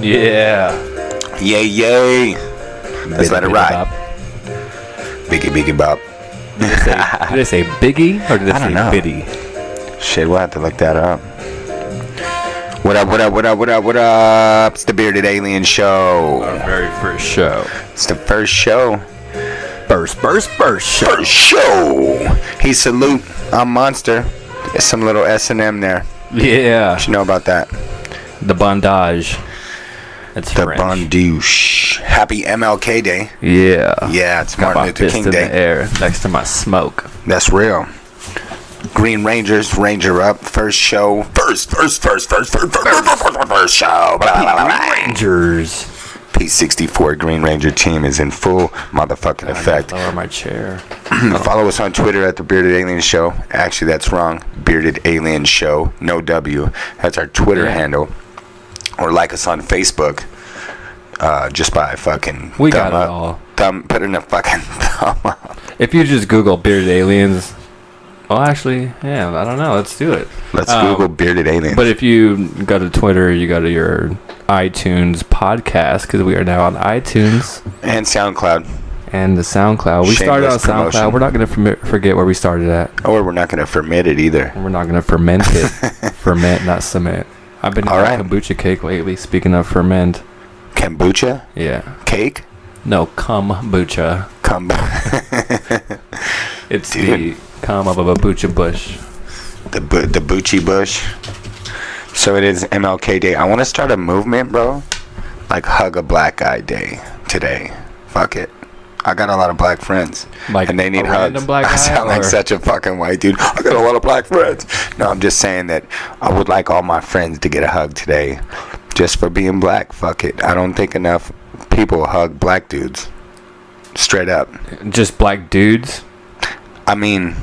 Yeah. Yay, yay. Let's let it ride. Biggie bop. Did they say biggie or did they say biddy? Shit, we'll have to look that up. What up? It's the Bearded Alien Show. Our very first show. It's the first show. First show. First show. He salute. I'm Monster. There's some little S&M there. Yeah. You should know about that. The bondage. That's the French. bondouche. Happy MLK Day. Yeah. Yeah, it's Got Martin my Luther fist King in Day. the air next to my smoke. That's real. Green Rangers, Ranger up. First show. First show. Rangers. P64 Green Ranger team is in full motherfucking effect. Lower my chair. Follow us on Twitter at the Bearded Alien Show. Actually, that's wrong. Bearded Alien Show. No W. That's our Twitter handle. Or like us on Facebook. Just by fucking we got it all. Put in a fucking thumb up. If you just Google Bearded Aliens. Well, actually, yeah, I don't know. Let's do it. Let's Google Bearded Aliens. But if you go to Twitter, you go to your iTunes podcast, because we are now on iTunes. And SoundCloud. And the SoundCloud. We started on SoundCloud. Promotion. We're not going to forget where we started at. Or we're not going to ferment it either. We're not going to ferment it. Ferment, not cement. I've been eating kombucha cake lately, speaking of ferment. Kombucha? Yeah. Cake? No, kombucha. It's the cum of a babucha bush. The Bucci bush. So it is MLK Day. I want to start a movement, bro. Like Hug a Black Guy Day today. Fuck it. I got a lot of black friends. Like and they need hugs. Black I sound like such a fucking white dude. I got a lot of black friends. No, I'm just saying that I would like all my friends to get a hug today. Just for being black. Fuck it. I don't think enough people hug black dudes. Straight up. Just black dudes? I mean,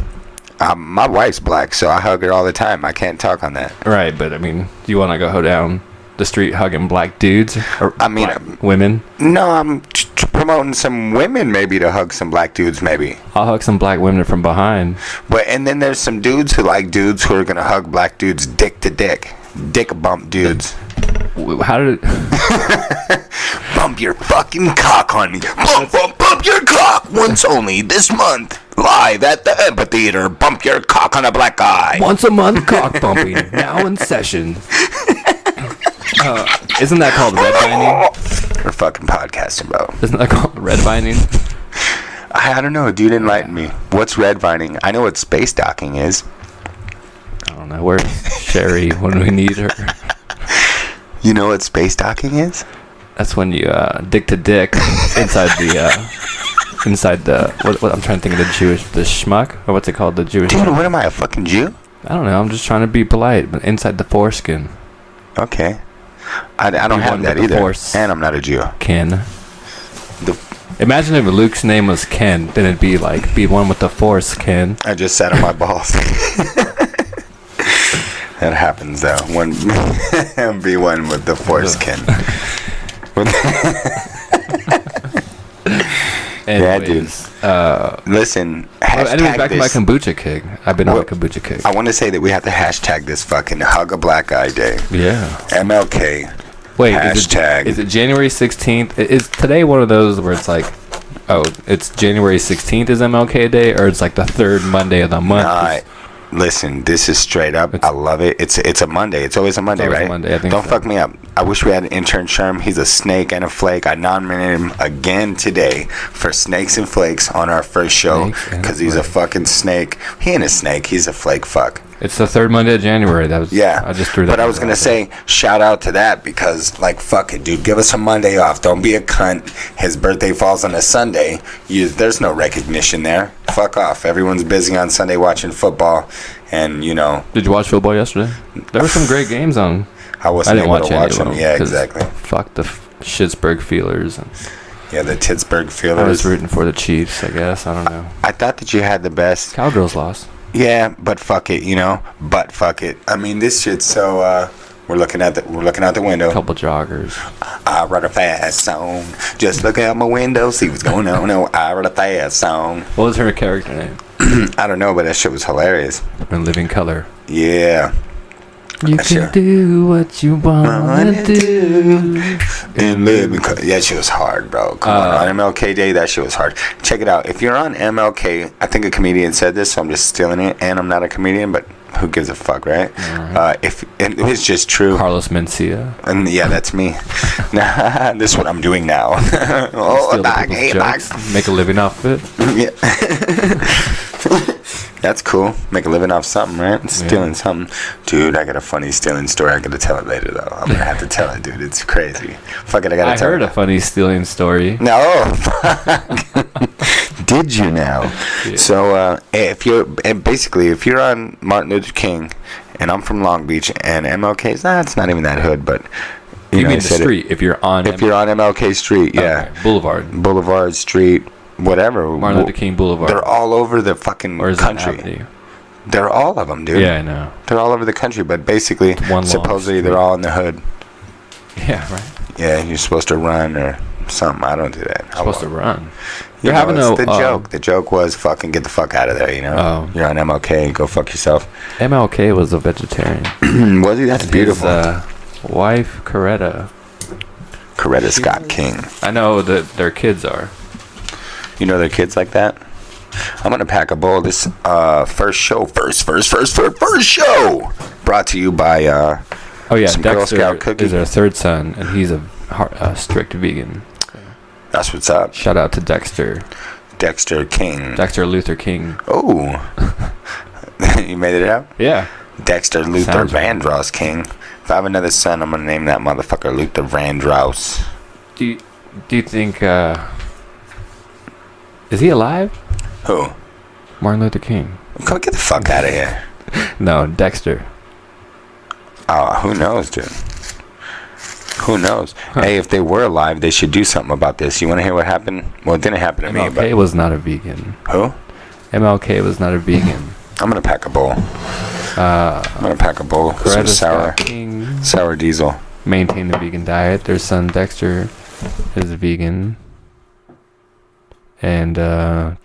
my wife's black, so I hug her all the time. I can't talk on that. Right, but I mean, do you want to go down the street hugging black dudes? Or black women? No, I'm promoting some women maybe to hug some black dudes maybe. I'll hug some black women from behind. But and then there's some dudes who like dudes who are going to hug black dudes dick to dick. Dick bump dudes. How did it... Bump your fucking cock on me. Bump your cock once only this month. Live at the amphitheater. Bump your cock on a black guy. Once a month cock bumping. Now in session. Isn't that called redlining? We're fucking podcasting, bro. Isn't that called redlining? I don't know. Dude, enlighten me. What's redlining? I know what space docking is. I don't know. Where's Sherry when we need her? You know what space docking is? That's when you dick to dick inside the what I'm trying to think of the schmuck, or what's it called, the Jewish. Dude, what am I, a fucking Jew? I don't know. I'm just trying to be polite, but inside the foreskin. Okay. I don't have that either. And I'm not a Jew. Ken. Imagine if Luke's name was Ken, then it'd be like be one with the force, Ken. I just sat on my balls. That happens though. Be one with the force, Ken. Anyways, yeah, dude. Listen. Anyways, back to my kombucha kick. I've been on a kombucha kick. I want to say that we have to hashtag this fucking Hug a Black Guy Day. Yeah. MLK. Wait, hashtag. Is it January 16th? Is today one of those where it's like, oh, it's January 16th is MLK Day, or it's like the third Monday of the month? Nah, listen, this is straight up. I love it. It's a Monday. It's always a Monday, right? Monday, I think. Don't fuck me up. I wish we had an intern Sherm. He's a snake and a flake. I nominated him again today for Snakes and Flakes on our first show because he's a fucking snake. He ain't a snake. He's a flake fuck. It's the third Monday of January. That was I just threw that. But I was gonna say shout out to that because like fuck it, dude. Give us a Monday off. Don't be a cunt. His birthday falls on a Sunday. There's no recognition there. Fuck off. Everyone's busy on Sunday watching football, and you know. Did you watch football yesterday? There were some great games on. I didn't watch them. Yeah, exactly. Fuck the Pittsburgh Feelers. Yeah, the Pittsburgh Feelers. I was rooting for the Chiefs, I guess. I don't know. I thought that you had the best. Cowgirls lost. Yeah, but fuck it, you know. But fuck it. I mean, this shit's so. We're looking out the window. Couple joggers. I write a fast song. Just look out my window, see what's going on. No, I write a fast song. What was her character name? I don't know, but that shit was hilarious. In Living Color. Yeah. You can do what you wanna do. And live. That shit was hard, bro. Come on MLK Day, that shit was hard. Check it out. If you're on MLK, I think a comedian said this, so I'm just stealing it. And I'm not a comedian, but who gives a fuck, right? If it was just true. Carlos Mencia. And yeah, that's me. This is what I'm doing now. Make a living off of it. Yeah. That's cool. Make a living off something, right? Stealing something. Dude, I got a funny stealing story. I gotta tell it later, though. I'm gonna have to tell it, dude. It's crazy. Fuck it, I gotta tell it. I heard a funny stealing story. No. Did you now? Yeah. So, if you're on Martin Luther King, and I'm from Long Beach, and MLK's, it's not even that hood, but... You mean the street, if you're on... If you're on MLK Street, yeah. Okay. Boulevard Street. Whatever. Martin Luther King Boulevard. They're all over the fucking country. They're all of them, dude. Yeah, I know. They're all over the country, but basically, supposedly they're all in the hood. Yeah, right. Yeah, you're supposed to run or something. I don't do that. You're supposed to run. You're having the joke. The joke was fucking get the fuck out of there, you know? Oh. You're on MLK. Go fuck yourself. MLK was a vegetarian. Was he? That's beautiful. His wife, Coretta Scott King. I know that their kids are. You know their kids like that? I'm gonna pack a bowl. This first show brought to you by some Girl Scout cookies. Is their third son, and he's a strict vegan. That's what's up. Shout out to Dexter King. Dexter Luther King. Oh, you made it out? Yeah. Dexter Luther Vandross King. If I have another son, I'm gonna name that motherfucker Luther Vandross. Do you think? Is he alive? Who? Martin Luther King. Go get the fuck out of here. No, Dexter. Oh, who knows, dude? Who knows? Huh. Hey, if they were alive, they should do something about this. You want to hear what happened? Well, it didn't happen to me, but... MLK was not a vegan. Who? MLK was not a vegan. I'm going to pack a bowl. I'm going to pack a bowl with some sour diesel. Maintain the vegan diet. Their son, Dexter, is a vegan. And, yeah,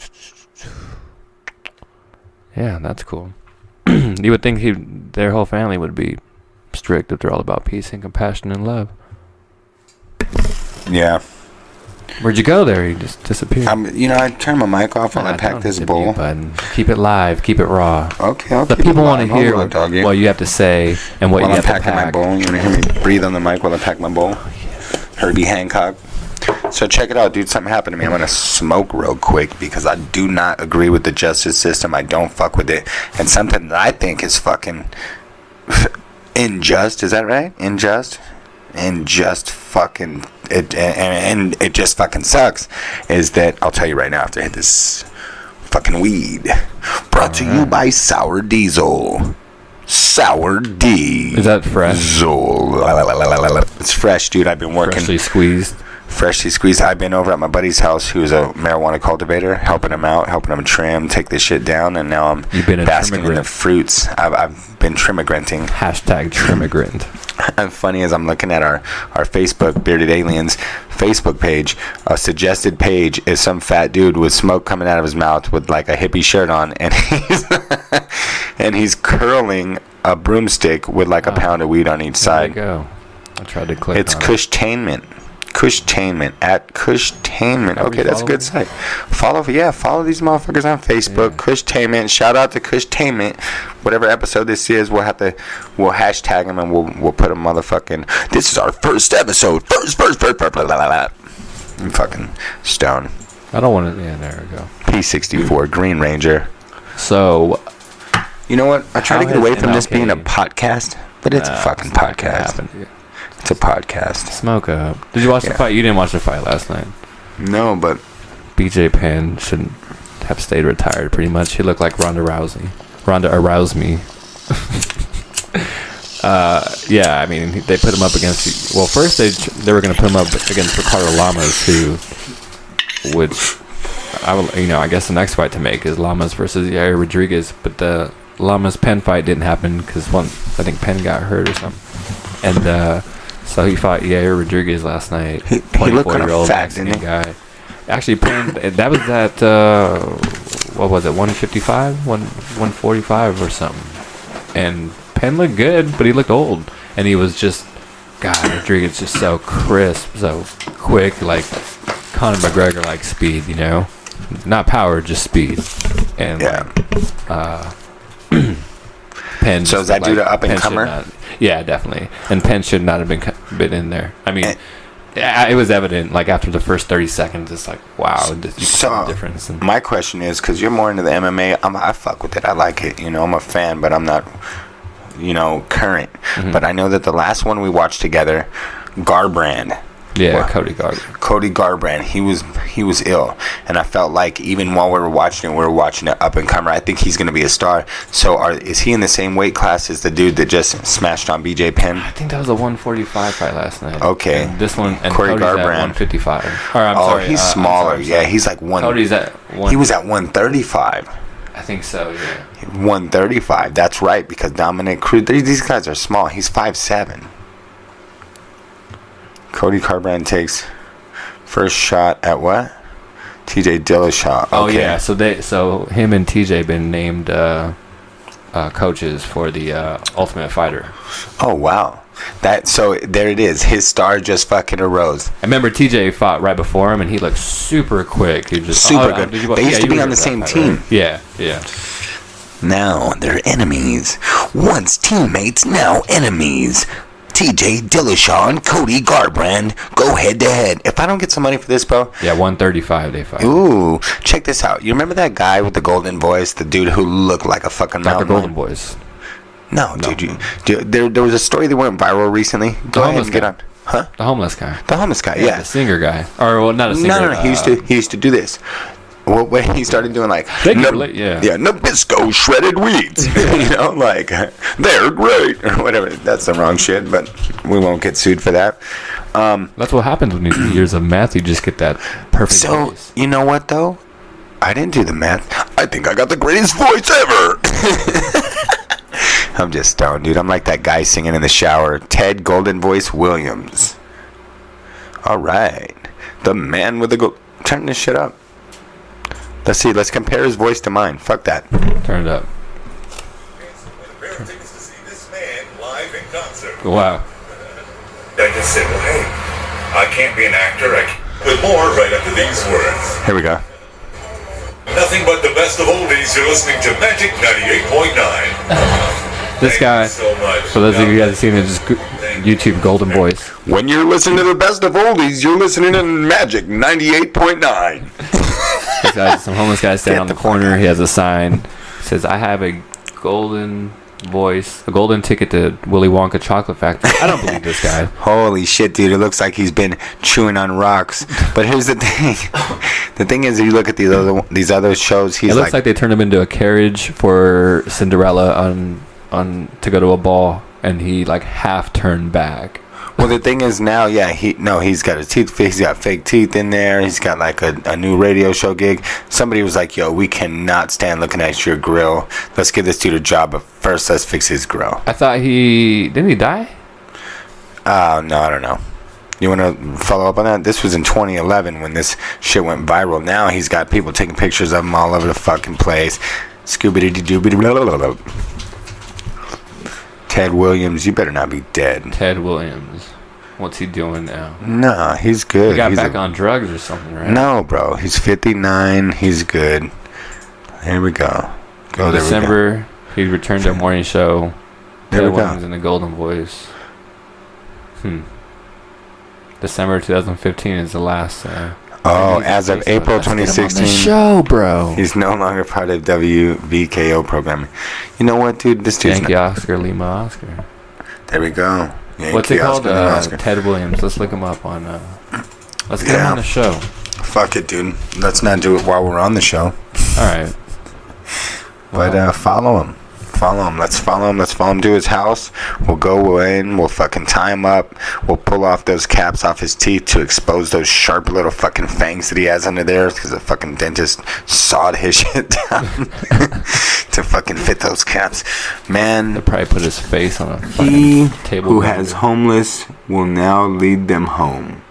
that's cool. You would think their whole family would be strict if they're all about peace and compassion and love. Yeah. Where'd you go there? You just disappeared. I turned my mic off while I packed this bowl. Keep it live. Keep it raw. Okay, the people want to hear what you have to say and what you have to pack. While I'm packing my bowl, you want to hear me breathe on the mic while I pack my bowl? Herbie Hancock. So check it out, dude. Something happened to me. I'm going to smoke real quick because I do not agree with the justice system. I don't fuck with it. And something that I think is fucking unjust. Is that right? Unjust fucking it, and it just fucking sucks. Is that I'll tell you right now after I hit this fucking weed. Brought to you by Sour Diesel. Sour D. Is that fresh? It's fresh, dude. I've been working. Freshly squeezed. I've been over at my buddy's house, who's a marijuana cultivator, helping him out, helping him trim, take this shit down, and now I'm basking in the fruits. I've been trimigranting. Hashtag trimigrant. And funny as I'm looking at our Facebook, Bearded Aliens Facebook page, a suggested page is some fat dude with smoke coming out of his mouth with like a hippie shirt on, and he's curling a broomstick with like a pound of weed on each side. There you go. I tried to click. It's Cushtainment. Cushtainment at Cushtainment. Okay, that's a good site. Follow these motherfuckers on Facebook. Yeah. Cushtainment. Shout out to Cushtainment. Whatever episode this is, we'll hashtag them and we'll put a motherfucking. This is our first episode. First. I'm fucking stone. I don't want to. Yeah, there we go. P64 Green Ranger. So, you know what? I try to get away from this being a podcast, but it's a fucking podcast. It's a podcast. Smoke up. Did you watch the fight? You didn't watch the fight last night. No, but BJ Penn shouldn't have stayed retired. Pretty much, he looked like Ronda Rousey. Ronda aroused me. Yeah, I mean, they put him up against. Well, first they were going to put him up against Ricardo Lamas, which I guess the next fight to make is Lamas versus Yair Rodriguez, but the Lamas Penn fight didn't happen because I think Penn got hurt or something, and so he fought Yair Rodriguez last night. He looked kind of fat, didn't he? Guy. Actually, Penn, that was at what was it, 155, 145 or something, and Penn looked good, but he looked old, and he was just, God, Rodriguez just so crisp, so quick, like Conor McGregor like speed, you know, not power, just speed, and Penn. So is that due to up and comer? Yeah, definitely, and Penn should not have been in there. I mean. It was evident, like, after the first 30 seconds, it's like, wow, you can see the difference. And my question is, because you're more into the MMA, I fuck with it. I like it. You know, I'm a fan, but I'm not, you know, current. Mm-hmm. But I know that the last one we watched together, Garbrandt. Yeah, wow. Cody Garbrandt. He was ill, and I felt like even while we were watching it up and comer. I think he's going to be a star. So is he in the same weight class as the dude that just smashed on BJ Penn? I think that was a 145 fight last night. Okay. And this one, and Corey Cody's Garbrandt. at 155. Sorry, he's smaller. Yeah, he's like one. Cody's at one. He was at 135. I think so. Yeah. 135. That's right, because Dominic Cruz. These guys are small. He's 5'7". Cody Garbrandt takes first shot at what? TJ Dillashaw. Okay. Oh yeah, so him and TJ been named coaches for the Ultimate Fighter. Oh wow. So there it is. His star just fucking arose. I remember TJ fought right before him, and he looked super quick. He was just super good. They used to be on the same team. Right? Yeah. Now they're enemies. Once teammates, now enemies. TJ Dillashaw and Cody Garbrandt go head to head. If I don't get some money for this, bro. Yeah, 135 they fight. Ooh, check this out. You remember that guy with the golden voice? The dude who looked like a fucking Not mountain the golden lion? voice. No, dude. There was a story that went viral recently. Go ahead and get on. Huh? The homeless guy. The homeless guy, yeah. The singer guy. Or, well, not a singer. No. He used to do this. Well, when he started doing like Nabisco shredded wheats, you know, like they're great or whatever. That's the wrong shit, but we won't get sued for that. That's what happens when you do years of math. You just get that perfect voice. You know what though? I didn't do the math. I think I got the greatest voice ever. I'm just stoned, dude. I'm like that guy singing in the shower, Ted Golden Voice Williams. All right, the man with the turn this shit up. Let's see. Let's compare his voice to mine. Fuck that. Turn it up. Wow. I just said, well, hey, I can't be an actor. With more right after these words. Here we go. Nothing but the best of oldies. You're listening to Magic 98.9. This guy, for those of you guys have seen it, just YouTube Golden Voice. When you're listening to the best of oldies, you're listening to Magic 98.9. This guy, some homeless guy standing on the corner. He has a sign. It says, I have a golden voice, a golden ticket to Willy Wonka Chocolate Factory. I don't believe this guy. Holy shit, dude. It looks like he's been chewing on rocks. But here's the thing. The thing is, if you look at these other shows, he's it looks like they turned him into a carriage for Cinderella on to go to a ball, and he like half turned back. Well, the thing is now, he's got his teeth. He's got fake teeth in there. He's got like a new radio show gig. Somebody was like, "Yo, we cannot stand looking at your grill. Let's give this dude a job, but first let's fix his grill." I thought didn't he die? No, I don't know. You want to follow up on that? This was in 2011 when this shit went viral. Now he's got people taking pictures of him all over the fucking place. Scooby-Doo-Doo-Doo. Ted Williams, you better not be dead. Ted Williams. What's he doing now? Nah, he's good. He got back on drugs or something, right? No, bro. He's 59. He's good. Here we go. In December, he returned to a morning show. There Ted we go. Williams in the Golden Voice. December 2015 is the last. As of April 2016. The show, bro. He's no longer part of WVKO programming. You know what, dude? This dude's Yankee Oscar, Lima Oscar. There we go. Yankee What's it called? Oscar. Ted Williams. Let's look him up on. Let's get him on the show. Fuck it, dude. Let's not do it while we're on the show. All right. But follow him. Let's follow him to his house. We'll go in. We'll fucking tie him up. We'll pull off those caps off his teeth to expose those sharp little fucking fangs that he has under there, because the fucking dentist sawed his shit down to fucking fit those caps. Man, They'll probably put his face on a he table. who has homeless will now lead them home.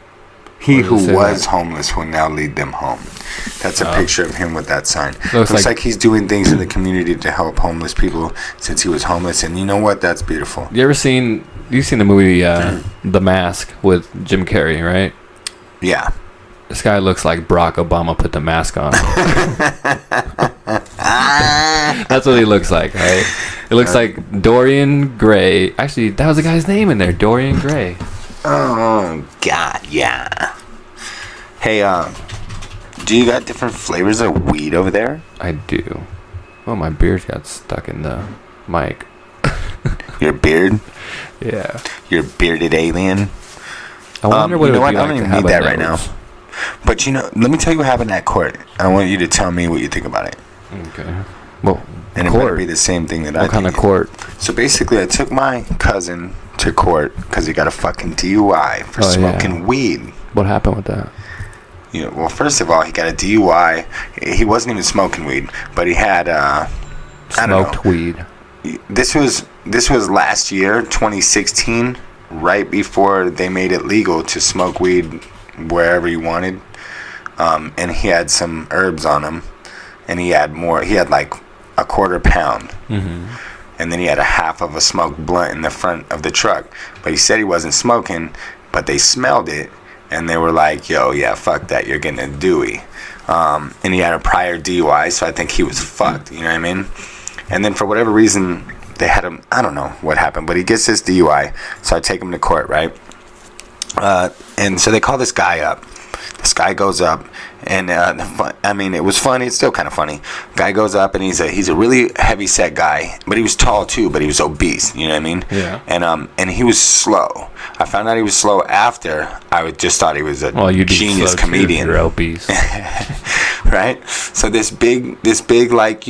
He What does it who say was that? homeless will now lead them home. That's a picture of him with that sign. Looks Looks like- like he's doing things in the community to help homeless people since he was homeless. And you know what? That's beautiful. You've seen the movie The Mask with Jim Carrey, right? Yeah. This guy looks like Barack Obama put the mask on. That's what he looks like, right? It looks like Dorian Gray. Actually, that was the guy's name in there, Dorian Gray. Oh, God, yeah. Hey, do you got different flavors of weed over there? I do. Oh, my beard got stuck in the mic. Your beard? Yeah. Your bearded alien? I wonder what you it know would what? be I like don't to even have need a that right now. nose. But, let me tell you what happened at court. I want you to tell me what you think about it. Okay. Well, And it better court. be the same thing that I What kind of did. court? So basically, I took my cousin to court because he got a fucking DUI for Oh, yeah. smoking weed. What happened with that? Well, first of all, he got a DUI. He wasn't even smoking weed, but he had I don't know. Smoked weed. This was last year, 2016, right before they made it legal to smoke weed wherever you wanted. And he had some herbs on him, and he had more. He had like a quarter pound, and then he had a half of a smoked blunt in the front of the truck. But he said he wasn't smoking, but they smelled it, and they were like, "Yo, yeah, fuck that, you're getting a Dewey." And he had a prior DUI, so I think he was fucked. You know what I mean? And then for whatever reason, they had him. I don't know what happened, but he gets this DUI. So I take him to court, right? And so they call this guy up. This guy goes up, and it was funny. It's still kind of funny. Guy goes up, and he's a really heavy set guy, but he was tall too, but he was obese. You know what I mean? Yeah. And he was slow. I found out he was slow after. I just thought he was a genius slow too if comedian. You're obese. Right? So this big like,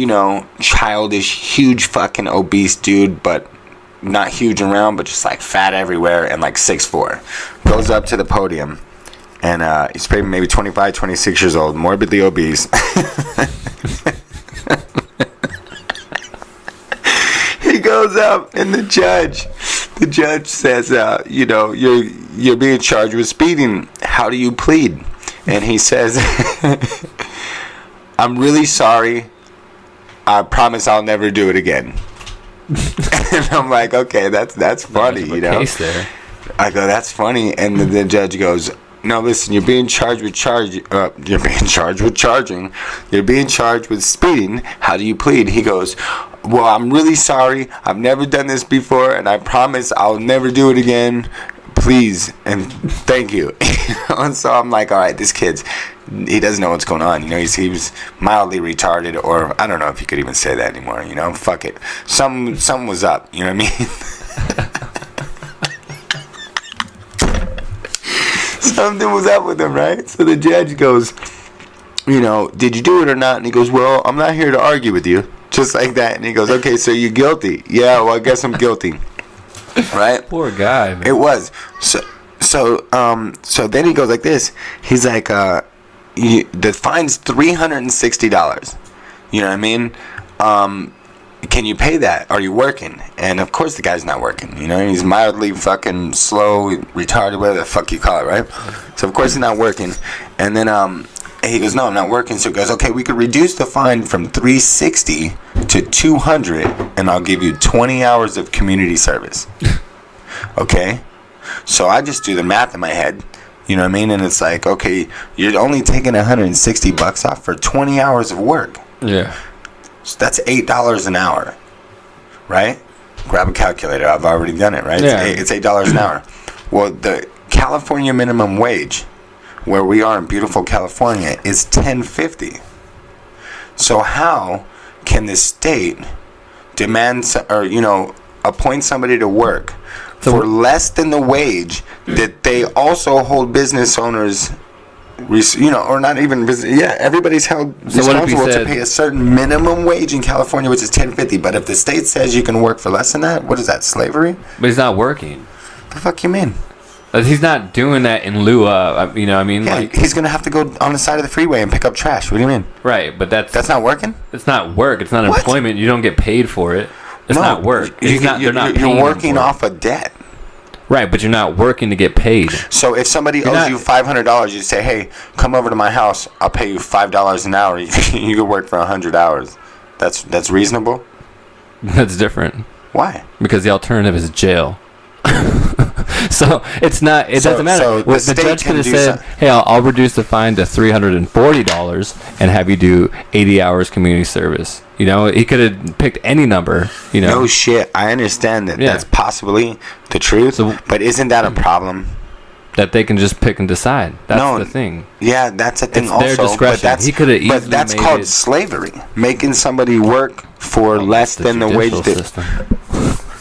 childish, huge fucking obese dude, but not huge around, but just like fat everywhere and like 6'4", goes up to the podium, and he's probably maybe 25, 26 years old, morbidly obese. He goes up, and the judge says, you're being charged with speeding. How do you plead? And he says, I'm really sorry. I promise I'll never do it again. And I'm like, okay, that's funny, Case there. I go, that's funny. And the judge goes, no, listen, you're being charged with charging. You're being charged with speeding. How do you plead? He goes, well, I'm really sorry. I've never done this before, and I promise I'll never do it again. Please and thank you. And so I'm like, all right, this he doesn't know what's going on. He was mildly retarded, or I don't know if you could even say that anymore. Fuck it. Something was up. You know what I mean? Something was up with him, right? So the judge goes, did you do it or not? And he goes, well, I'm not here to argue with you. Just like that. And he goes, okay, so you're guilty. Yeah, well, I guess I'm guilty. Right? Poor guy, man. It was. So then he goes like this. He's like, the fine's $360. You know what I mean? Can you pay that? Are you working? And of course the guy's not working. He's mildly fucking slow, retarded, whatever the fuck you call it, right? So of course he's not working. And then he goes, no, I'm not working. So he goes, okay, we could reduce the fine from $360 to $200, and I'll give you 20 hours of community service. Okay? So I just do the math in my head. You know what I mean? And it's like, okay, you're only taking $160 off for 20 hours of work. Yeah. So that's $8 an hour, right? Grab a calculator. I've already done it, right? Yeah. It's $8 an hour. Well, the California minimum wage, where we are in beautiful California, is $10.50. So how can the state demand or appoint somebody to work for less than the wage that they also hold business owners, or not even business? Yeah, everybody's held responsible to pay a certain minimum wage in California, which is $10.50. But if the state says you can work for less than that, what is that, slavery? But he's not working. The fuck you mean? He's not doing that in lieu of, Yeah, he's gonna have to go on the side of the freeway and pick up trash. What do you mean? Right, but that's not working. It's not work. It's not employment. You don't get paid for it. It's not work. They're not. You're working off a debt. Right, but you're not working to get paid. So if somebody owes you $500, you say, hey, come over to my house. I'll pay you $5 an hour. You can work for 100 hours. That's reasonable? That's different. Why? Because the alternative is jail. So it's not. It doesn't matter. So the judge could have said, "Hey, I'll reduce the fine to $340 and have you do 80 hours community service." You know, he could have picked any number. You know, no shit. I understand that that's possibly the truth, but isn't that a problem? That they can just pick and decide. That's the thing. Yeah, that's a thing. It's also, their discretion. He could have easily but that's called slavery. Making somebody work for less than the wage.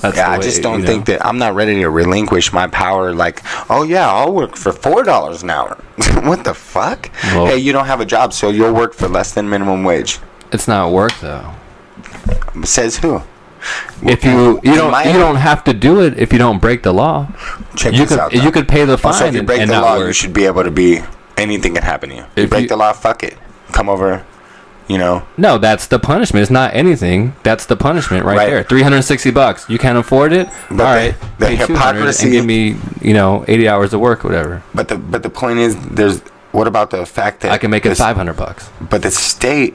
I just don't think that I'm not ready to relinquish my power. Like, oh yeah, I'll work for $4 an hour. What the fuck? Well, hey, you don't have a job, so you'll work for less than minimum wage. It's not work though. Says who? If you don't have to do it if you don't break the law. Check this out. You could pay the fine. Also, if you break the law, you should be able to be. Anything can happen to you. If you break the law, fuck it. Come over. You know. No, that's the punishment. It's not anything. That's the punishment right there. $360. You can't afford it. But all right, the hypocrisy. And give me 80 hours of work, whatever. But the point is, what about the fact that I can make it $500? But the state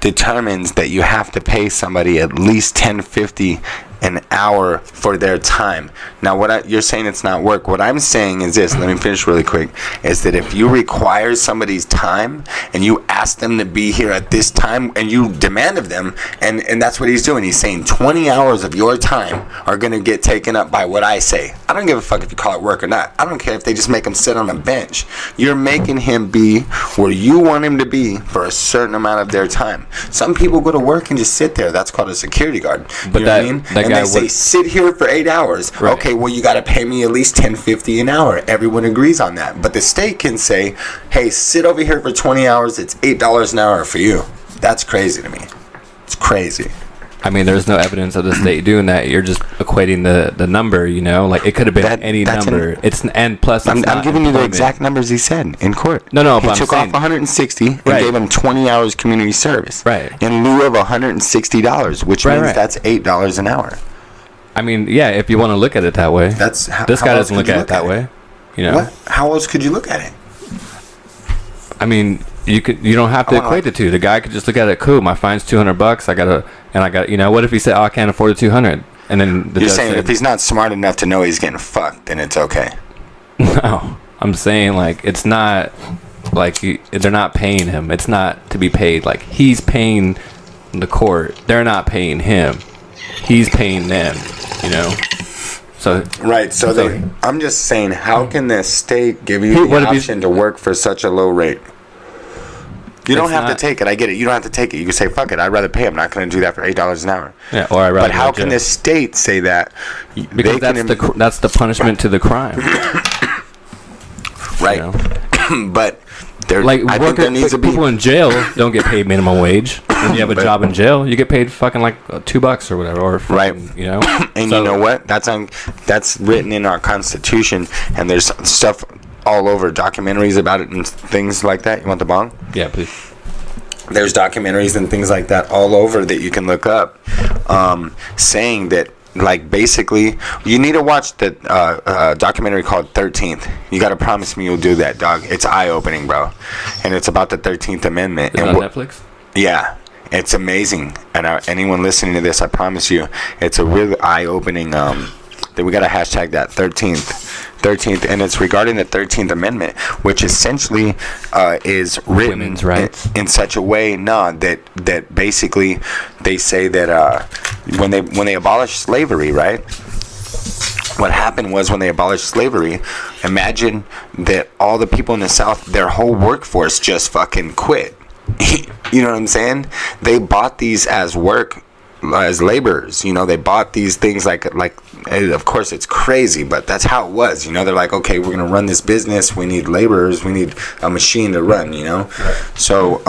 determines that you have to pay somebody at least $10.50 an hour for their time. Now, you're saying it's not work. What I'm saying is this. Let me finish really quick. Is that if you require somebody's time and you ask them to be here at this time and you demand of them, and that's what he's doing. He's saying 20 hours of your time are going to get taken up by what I say. I don't give a fuck if you call it work or not. I don't care if they just make him sit on a bench. You're making him be where you want him to be for a certain amount of their time. Some people go to work and just sit there. That's called a security guard. But you know what I mean? And they say, sit here for 8 hours. Right. Okay, well, you got to pay me at least $10.50 an hour. Everyone agrees on that. But the state can say, hey, sit over here for 20 hours. It's $8 an hour for you. That's crazy to me. It's crazy. I mean, there's no evidence of the state doing that. You're just equating the number, like it could have been any number. I'm giving you the exact numbers he said in court. No, he took off 160 and gave him 20 hours community service, in lieu of $160, which means that's $8 an hour. I mean, yeah, if you want to look at it that way. This guy doesn't look at it that way. What? How else could you look at it? I mean, you don't have to equate the two. The guy could just look at it. Cool, my fine's $200. I got. What if he said, "Oh, I can't afford the $200," and then you're saying if he's not smart enough to know he's getting fucked, then it's okay. No, I'm saying like it's not like they're not paying him. It's not to be paid. Like he's paying the court. They're not paying him. He's paying them. So right. So I'm just saying, how can the state give you the option to work for such a low rate? You don't have to take it. I get it. You don't have to take it. You can say, fuck it. I'd rather pay. I'm not going to do that for $8 an hour. Yeah, or I'd rather. But how can the state say that? Because that's the punishment to the crime. Right. But I think there needs to be people in jail don't get paid minimum wage. When you have a job in jail, you get paid fucking like $2 or whatever, or fucking, And you know what? That's written in our Constitution, and there's stuff all over, documentaries about it and things like that. You want the bong? Yeah, please. There's documentaries and things like that all over that you can look up, saying that, like, basically, you need to watch the documentary called 13th. You got to promise me you'll do that, dog. It's eye-opening, bro. And it's about the 13th Amendment. Is it on Netflix? Yeah. It's amazing. And anyone listening to this, I promise you, it's a really eye-opening, that we got to hashtag that 13th, and it's regarding the 13th Amendment, which essentially is written women's rights in such a way that basically they say that when they abolished slavery, right? What happened was, when they abolished slavery, imagine that all the people in the South, their whole workforce just fucking quit. You know what I'm saying? They bought these as work, as laborers. They bought these things like of course it's crazy, but that's how it was. They're like, okay, we're gonna run this business, we need laborers, we need a machine to run. So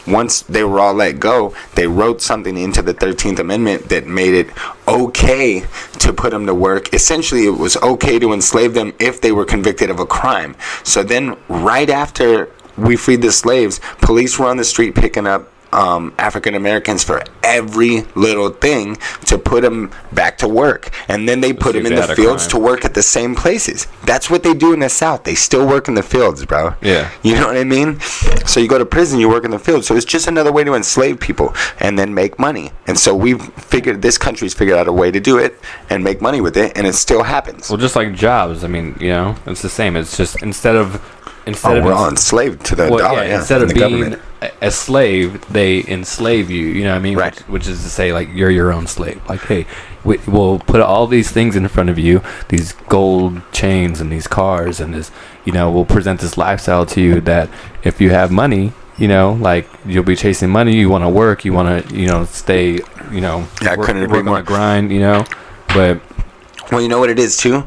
once they were all let go, they wrote something into the 13th Amendment that made it okay to put them to work. Essentially, it was okay to enslave them if they were convicted of a crime. So then, right after we freed the slaves, police were on the street picking up African Americans for every little thing to put them back to work, and then they put them in the fields to work at the same places. That's what they do in the South. They still work in the fields, bro. Yeah. You know what I mean? So you go to prison, you work in the fields. So it's just another way to enslave people and then make money. And so this country's figured out a way to do it and make money with it, and it still happens. Well, just like jobs. I mean, it's the same. It's just instead of we're all enslaved to the dollar. Yeah, instead of being government. a slave, they enslave you. You know what I mean? Right. Which is to say, like, you're your own slave. Like, hey, we'll put all these things in front of you, these gold chains and these cars, and this, we'll present this lifestyle to you that if you have money, like, you'll be chasing money. You want to work. You want to, stay. I couldn't agree more. On the grind. But well, you know what it is too.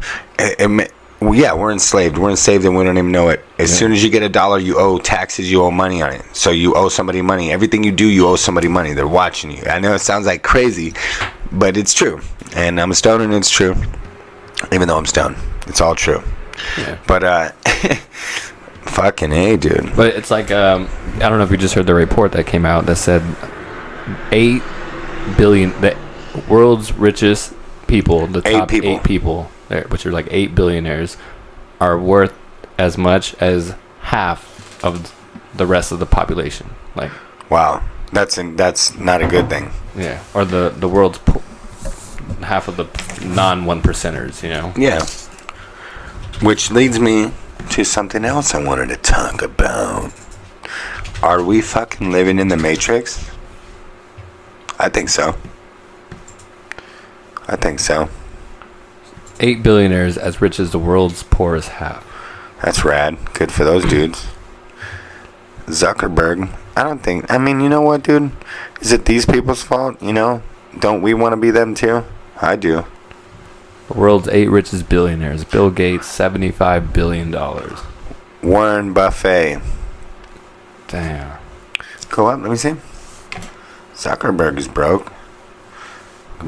We're enslaved. We're enslaved and we don't even know it. As soon as you get $1, you owe taxes, you owe money on it. So you owe somebody money. Everything you do, you owe somebody money. They're watching you. I know it sounds like crazy, but it's true. And I'm stoned and it's true. Even though I'm stoned. It's all true. Yeah. But, fucking A, dude. But it's like, I don't know if you just heard the report that came out that said 8 billion, the world's richest people, the top 8 people, which are like 8 billionaires, are worth as much as half of the rest of the population. Like, wow, that's not a good thing. Yeah, or the world's half of the non-1 percenters. Yeah. Which leads me to something else I wanted to talk about. Are we fucking living in the Matrix? I think so. 8 billionaires as rich as the world's poorest half. That's rad. Good for those dudes. Zuckerberg. I mean, you know what, dude? Is it these people's fault? Don't we want to be them too? I do. The world's 8 richest billionaires. Bill Gates, $75 billion. Warren Buffett. Damn. Go up, let me see. Zuckerberg is broke.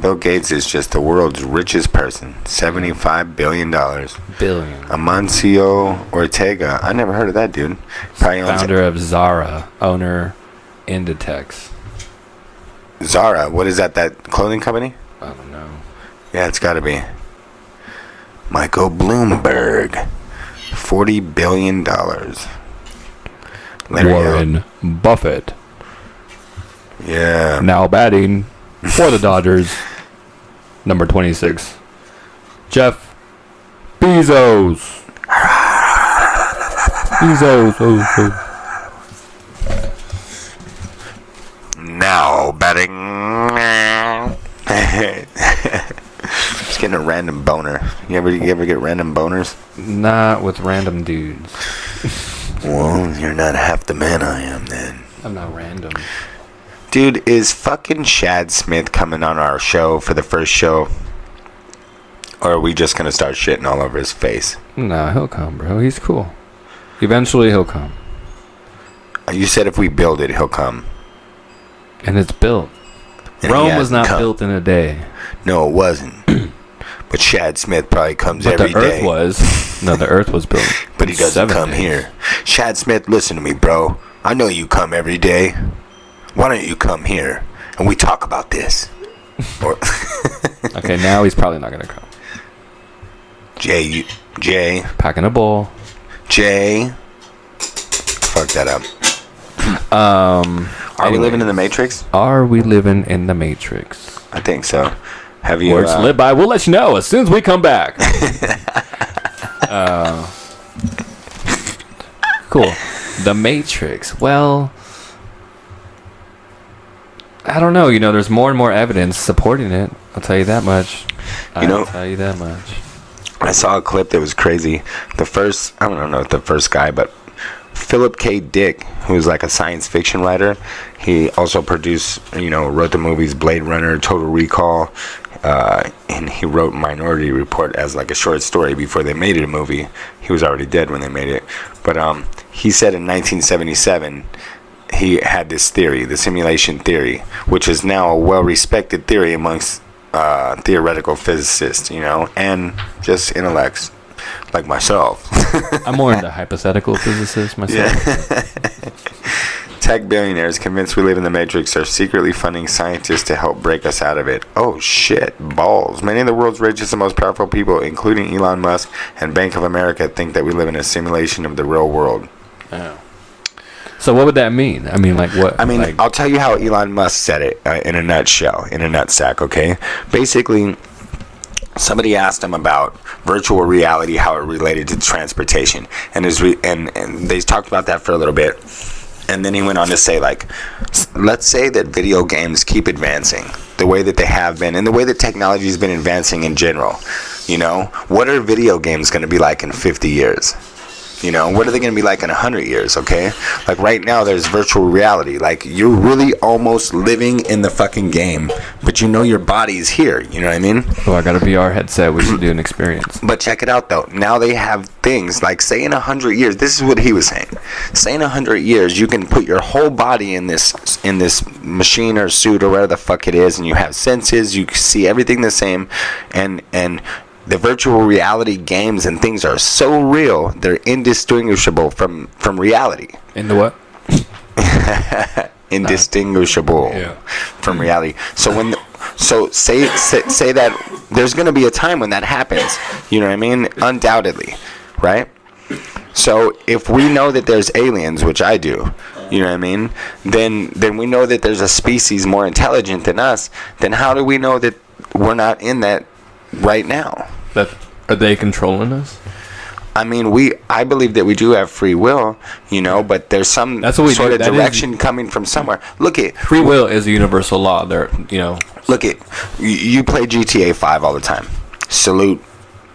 Bill Gates is just the world's richest person. $75 billion. Billion. Amancio Ortega. I never heard of that dude. Probably founder of Zara. Owner Inditex. Zara? What is that? That clothing company? I don't know. Yeah, it's got to be. Michael Bloomberg. $40 billion. Warren Buffett. Yeah. Now batting for the Dodgers, number 26, Jeff Bezos. Now batting. Just getting a random boner. You ever get random boners? Not with random dudes. Well, you're not half the man I am then. I'm not random. Dude, is fucking Shad Smith coming on our show for the first show? Or are we just going to start shitting all over his face? No, he'll come, bro. He's cool. Eventually, he'll come. You said if we build it, he'll come. And it's built. And Rome was not built in a day. No, it wasn't. But Shad Smith probably comes but every the day. Earth was. No, the Earth was built. But he doesn't come days. here. Shad Smith, listen to me, bro. I know you come every day. Why don't you come here and we talk about this? Or okay, now he's probably not going to come. Jay. Packing a bowl. Jay. Fuck that up. Are we living in the Matrix? Are we living in the Matrix? I think so. Have you? Words to live by. We'll let you know as soon as we come back. Cool. The Matrix. Well, I don't know. There's more and more evidence supporting it. I'll tell you that much. I'll tell you that much. I saw a clip that was crazy. I don't know the first guy, but Philip K. Dick, who's like a science fiction writer, he also produced, wrote the movies Blade Runner, Total Recall, and he wrote Minority Report as like a short story before they made it a movie. He was already dead when they made it. But he said in 1977, he had this theory, the simulation theory, which is now a well-respected theory amongst theoretical physicists, and just intellects like myself. I'm more into hypothetical physicists myself. Yeah. Tech billionaires convinced we live in the Matrix are secretly funding scientists to help break us out of it. Oh shit, balls. Many of the world's richest and most powerful people, including Elon Musk and Bank of America, think that we live in a simulation of the real world. Oh. So what would that mean? I mean, like what? I mean, like, I'll tell you how Elon Musk said it in a nutshell, in a nutsack, okay? Basically, somebody asked him about virtual reality, how it related to transportation. And they talked about that for a little bit. And then he went on to say, like, let's say that video games keep advancing the way that they have been and the way that technology has been advancing in general. You know, what are video games going to be like in 50 years? You know, what are they going to be like in 100 years, okay? Like, right now, there's virtual reality. Like, you're really almost living in the fucking game, but you know your body's here. You know what I mean? Oh, I got a VR headset. We should do an experience. But check it out, though. Now they have things, like, say in 100 years, this is what he was saying. Say in 100 years, you can put your whole body in this machine or suit or whatever the fuck it is, and you have senses, you see everything the same, and the virtual reality games and things are so real, they're indistinguishable from reality. Into what? Indistinguishable from reality. So say that there's going to be a time when that happens. You know what I mean? Undoubtedly, right? So if we know that there's aliens, which I do, you know what I mean? Then we know that there's a species more intelligent than us. Then how do we know that we're not in that right now? That are they controlling us? I mean, I believe that we do have free will, you know, but there's some sort of direction coming from somewhere. Look at free will is a universal law. There, you know. Look at you play GTA 5 all the time. Salute.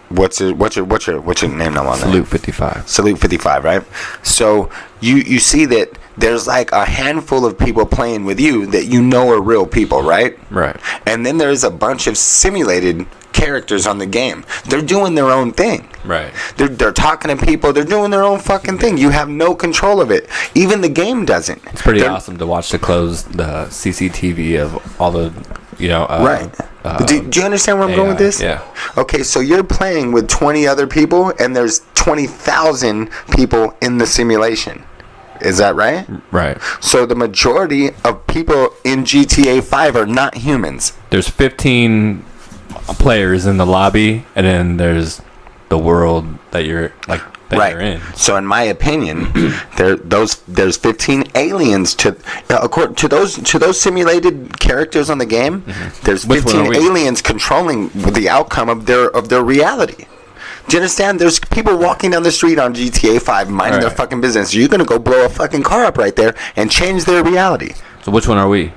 What's your name now on that? Salute 55. Salute 55, right? So you see that there's like a handful of people playing with you that you know are real people, right? Right. And then there's a bunch of simulated characters on the game. They're doing their own thing. Right. They're talking to people. They're doing their own fucking thing. You have no control of it. Even the game doesn't. It's pretty awesome to watch the CCTV of all the, you know. Right. Do you understand where I'm going with this? Yeah. Okay, so you're playing with 20 other people, and there's 20,000 people in the simulation. Is that right? Right. So the majority of people in GTA 5 are not humans. There's 15 players in the lobby, and then there's the world that you're like you're in. So in my opinion, there's 15 aliens according to those simulated characters on the game. Mm-hmm. There's 15 aliens controlling the outcome of their reality. Do you understand? There's people walking down the street on GTA 5 minding their fucking business. You're going to go blow a fucking car up right there and change their reality. So which one are we?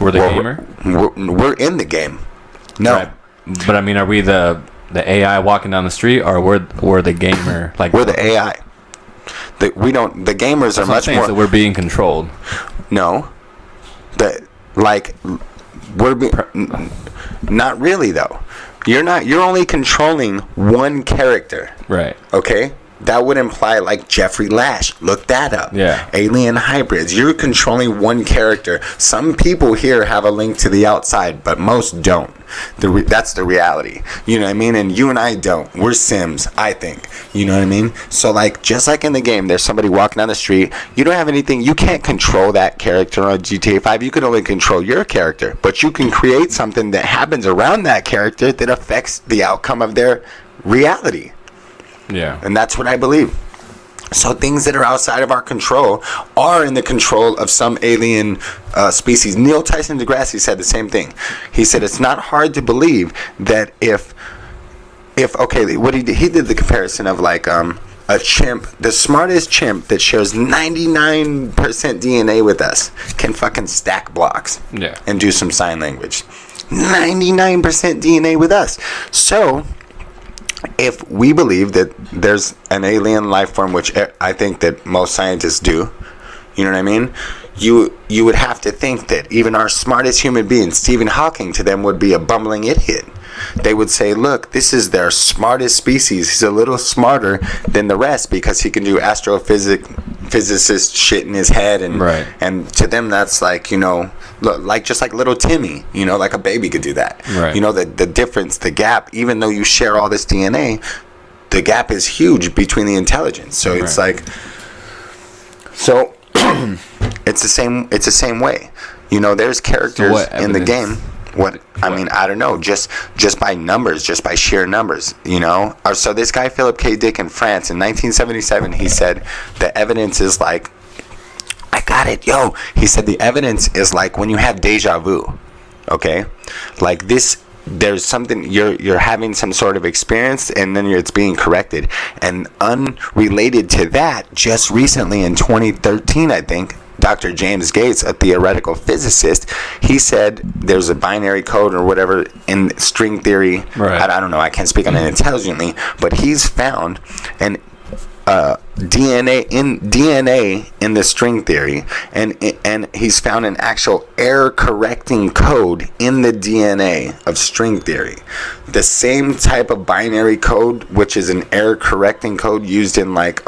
We're the gamer? We're in the game. No. Right. But I mean, are we the AI walking down the street, or we're the gamer? Like we're the AI. The gamers are much more. So we're being controlled. No. Not really though. You're only controlling one character. Right. Okay? That would imply like Jeffrey Lash. Look that up. Yeah. Alien hybrids. You're controlling one character. Some people here have a link to the outside, but most don't. That's the reality. You know what I mean? And you and I don't. We're Sims, I think. You know what I mean? So like, just like in the game, there's somebody walking down the street. You don't have anything. You can't control that character on GTA 5. You can only control your character. But you can create something that happens around that character that affects the outcome of their reality. Yeah. And that's what I believe. So things that are outside of our control are in the control of some alien species. Neil Tyson deGrasse said the same thing. He said it's not hard to believe that if what he did the comparison of like a chimp, the smartest chimp that shares 99% DNA with us can fucking stack blocks and do some sign language. 99% DNA with us. So if we believe that there's an alien life form, which I think that most scientists do, you know what I mean? You would have to think that even our smartest human being, Stephen Hawking, to them would be a bumbling idiot. They would say, look, this is their smartest species. He's a little smarter than the rest because he can do astrophysicist shit in his head. And to them, that's like, you know, like just like little Timmy, you know, like a baby could do that. Right. You know, the difference, the gap, even though you share all this DNA, the gap is huge between the intelligence. So it's like, so It's the same way. You know, there's characters in the game. What I mean, I don't know. Just by numbers, just by sheer numbers. You know. So this guy Philip K. Dick in France in 1977, he said the evidence is like. I got it, yo. He said the evidence is like when you have deja vu. Okay, like this. There's something you're having some sort of experience, and then it's being corrected. And unrelated to that, just recently in 2013, I think, Dr. James Gates, a theoretical physicist, he said there's a binary code or whatever in string theory. Right. I don't know. I can't speak on it intelligently, but he's found an DNA in the string theory, and he's found an actual error correcting code in the DNA of string theory. The same type of binary code, which is an error correcting code used in like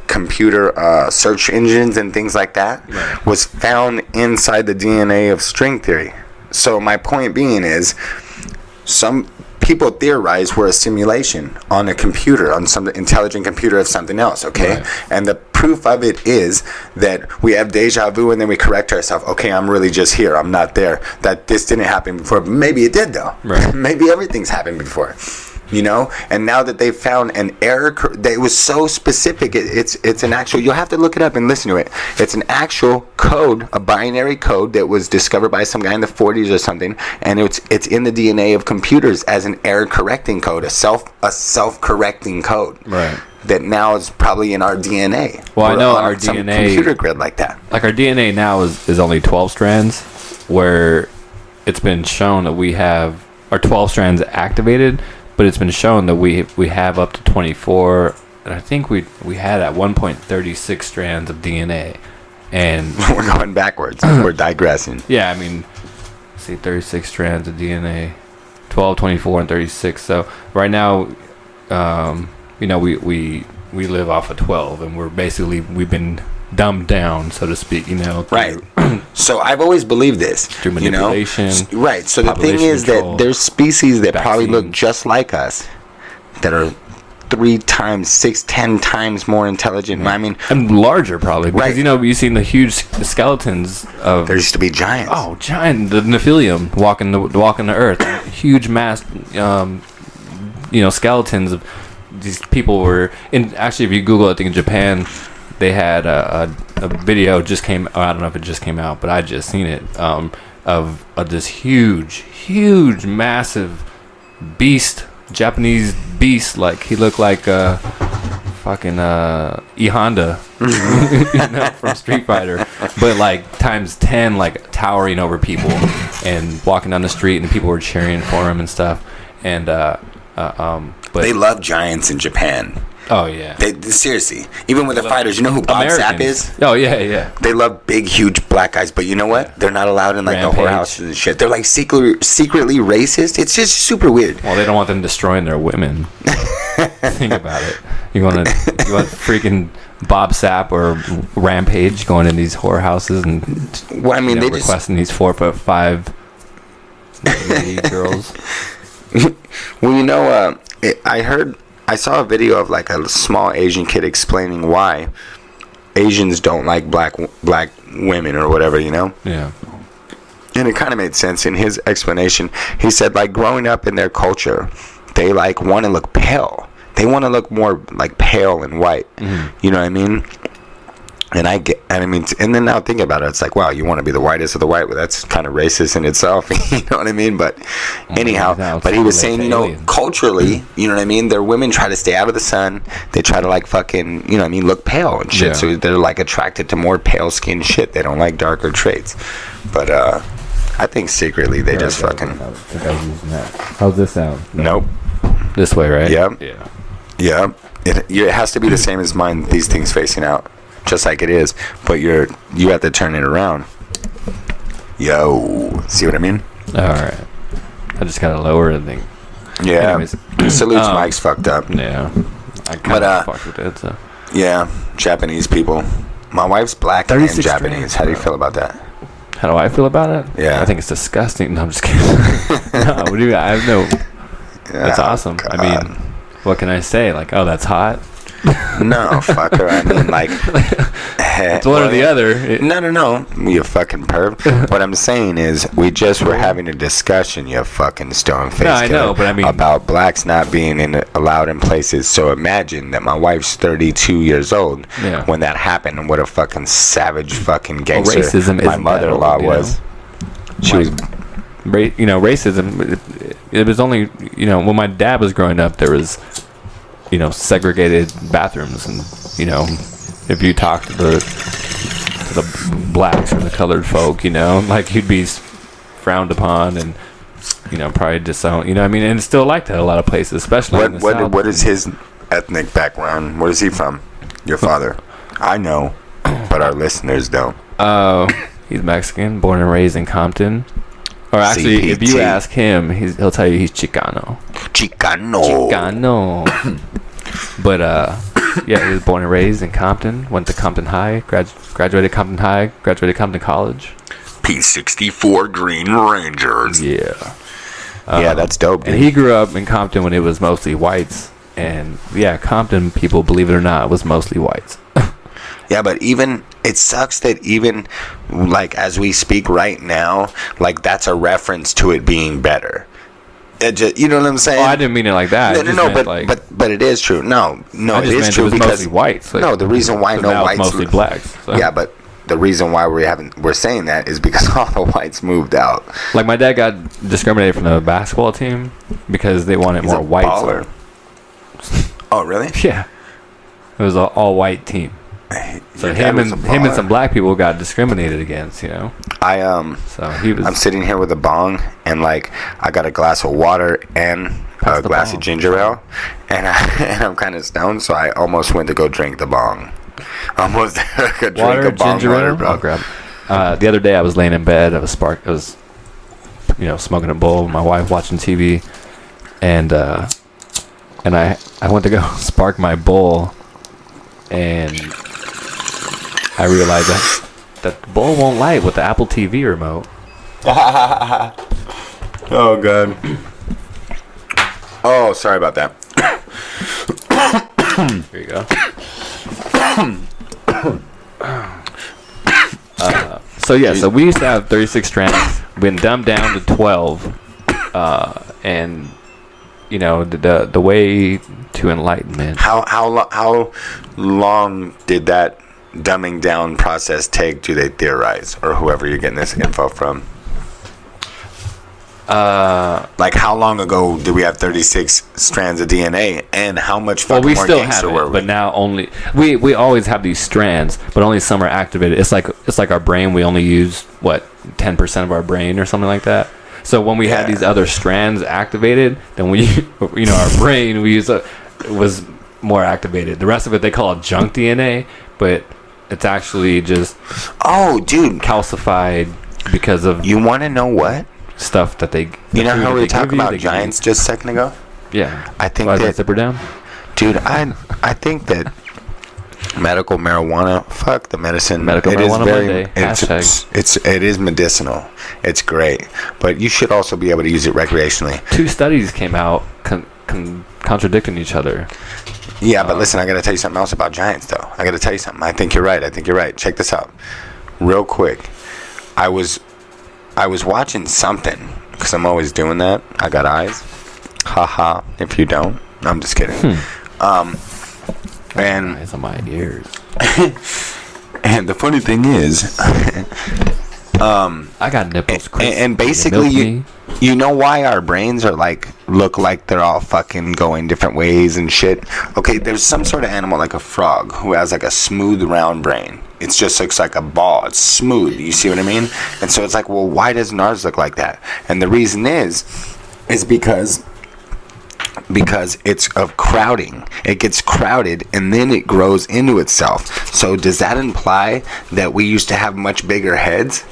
computer search engines and things like that, right, was found inside the DNA of string theory. So my point being is, some people theorize we're a simulation on a computer, on some intelligent computer of something else, okay? Right. And the proof of it is that we have deja vu and then we correct ourselves. Okay, I'm really just here. I'm not there. That this didn't happen before. But maybe it did, though. Right. Maybe everything's happened before. You know, and now that they found an error that was so specific, it's an actual. You'll have to look it up and listen to it. It's an actual code, a binary code that was discovered by some guy in the 40s or something, and it's in the DNA of computers as an error correcting code, a self correcting code. Right. That now is probably in our DNA. Well, I We're know on our some DNA computer grid like that. Like our DNA now is only 12 strands, where it's been shown that we have our 12 strands activated. But it's been shown that we have up to 24, and I think we had at one point 36 strands of DNA, and we're going backwards. We're digressing. Yeah, I mean, see, 36 strands of DNA, 12, 24, and 36. So right now, you know, we live off of 12, and we've been dumbed down, so to speak. You know, right. So I've always believed this. Through manipulation. You know? Right. So the thing is control, that there's species that probably look vaccines, just like us, that are 3 times, 6, 10 times more intelligent. I mean, and larger probably, because right. you know, you've seen the huge skeletons of. There used to be giants. Oh, giant! The Nephilim walking the earth, huge mass, you know, skeletons of these people were in. Actually, if you Google, I think in Japan, they had a video just came. I don't know if it just came out, but I just seen it of this huge, massive beast, Japanese beast. Like he looked like fucking E Honda, you know, from Street Fighter, but like times 10, like towering over people and walking down the street, and people were cheering for him and stuff. And but they love giants in Japan. Oh yeah. They seriously, even with the fighters, you know who Bob Sapp is? Oh yeah. They love big, huge black guys, but you know what? They're not allowed in like Rampage. the whorehouses and shit. They're like secretly racist. It's just super weird. Well, they don't want them destroying their women. Think about it. You want freaking Bob Sapp or Rampage going in these whorehouses and well, I mean, you know, they requesting these 4'5" lady girls. Well, you know, I saw a video of like a small Asian kid explaining why Asians don't like black women or whatever, you know? Yeah. And it kind of made sense in his explanation. He said, like, growing up in their culture, they like want to look pale. They want to look more like pale and white. Mm-hmm. You know what I mean? And and then now think about it, it's like, wow, you want to be the whitest of the white? Well, that's kind of racist in itself. You know what I mean? But anyhow, but he was saying, you know, culturally, you know what I mean? Their women try to stay out of the sun. They try to like fucking, you know what I mean, look pale and shit. Yeah. So they're like attracted to more pale skinned shit. They don't like darker traits. But I think secretly they just fucking. I think I was using that. How's this sound? Nope. This way, right? Yep. Yeah. Yeah. It has to be the same as mine. These things facing out. Just like it is, but you have to turn it around. Yo, see what I mean? All right, I just gotta lower the thing. Yeah, anyways. Salute's mic's fucked up. Yeah, I kind of fucked with it. So. Yeah, Japanese people. My wife's black and Japanese. How do you feel about that? How do I feel about it? Yeah, I think it's disgusting. No, I'm just kidding. No, I have no. That's awesome. God. I mean, what can I say? Like, oh, that's hot. No, fucker. I mean, like, It's one or the other. No. You fucking perv. What I'm saying is, we just were having a discussion, you fucking stone face. No, I know, but I mean, about blacks not being allowed in places. So imagine that my wife's 32 years old when that happened, and what a fucking savage fucking gangster racism my mother-in-law was. She was. Racism. It was only, when my dad was growing up, there was, segregated bathrooms, and if you talk to the blacks or the colored folk, like he'd be frowned upon and probably disowned. And it's still like that in a lot of places, especially in the South. What is his ethnic background? Where is he from? Your father? I know, but our listeners don't. He's Mexican, born and raised in Compton. Or actually, CPT. if you ask him, he'll tell you he's Chicano. But he was born and raised in Compton. Went to Compton High. Graduated Compton High. Graduated Compton College. P64 Green Rangers. Yeah. Yeah, that's dope. Dude. And he grew up in Compton when it was mostly whites. And Compton people, believe it or not, was mostly whites. Yeah, but even it sucks that even like as we speak right now, like that's a reference to it being better. It just, you know what I'm saying? Oh, I didn't mean it like that. But it is true. No, it is true it was because mostly whites. No, the reason why no whites mostly blacks. So. Yeah, but the reason why we're saying that is because all the whites moved out. Like my dad got discriminated from the basketball team because they wanted more whites. Oh, really? Yeah. It was an all white team. So him and some black people got discriminated against, So he was. I'm sitting here with a bong and like I got a glass of water and a glass of ginger ale, and I'm kind of stoned, so I almost went to go drink the bong. Almost drink a bong ginger ale, bro. I'll grab. The other day I was laying in bed. I was smoking a bowl with my wife, watching TV, and I went to go spark my bowl, and I realized that the bowl won't light with the Apple TV remote. Oh, God. Oh, sorry about that. Here you go. So we used to have 36 strands. Been dumbed down to 12. And, the way to enlightenment. How long did that dumbing down process take, do they theorize, or whoever you're getting this info from? Like how long ago did we have 36 strands of DNA, and how much fucking we more still gangster have were it, we? but now only we always have these strands, but only some are activated. It's like our brain. We only use 10% of our brain or something like that. So when we had these other strands activated, then our brain was more activated. The rest of it they call it junk DNA, but it's actually just calcified because of. You want to know what? Stuff that they. You know how we were talking about giants just a second ago? Yeah. I think that zipper down. Dude, I think that medical marijuana. Fuck the medicine. Medical marijuana Monday. It is medicinal. It's great, but you should also be able to use it recreationally. 2 studies came out contradicting each other. Yeah, but listen, I got to tell you something else about giants, though. I got to tell you something. I think you're right. Check this out, real quick. I was watching something because I'm always doing that. I got eyes. Haha. If you don't, I'm just kidding. And eyes on my ears. And the funny thing is, I got nipples. And basically, you know why our brains are look like they're all fucking going different ways and shit. Okay, there's some sort of animal like a frog who has like a smooth round brain. It just looks like a ball. It's smooth. You see what I mean? And so it's like, well, why doesn't ours look like that? And the reason is because it's of crowding. It gets crowded and then it grows into itself. So does that imply that we used to have much bigger heads?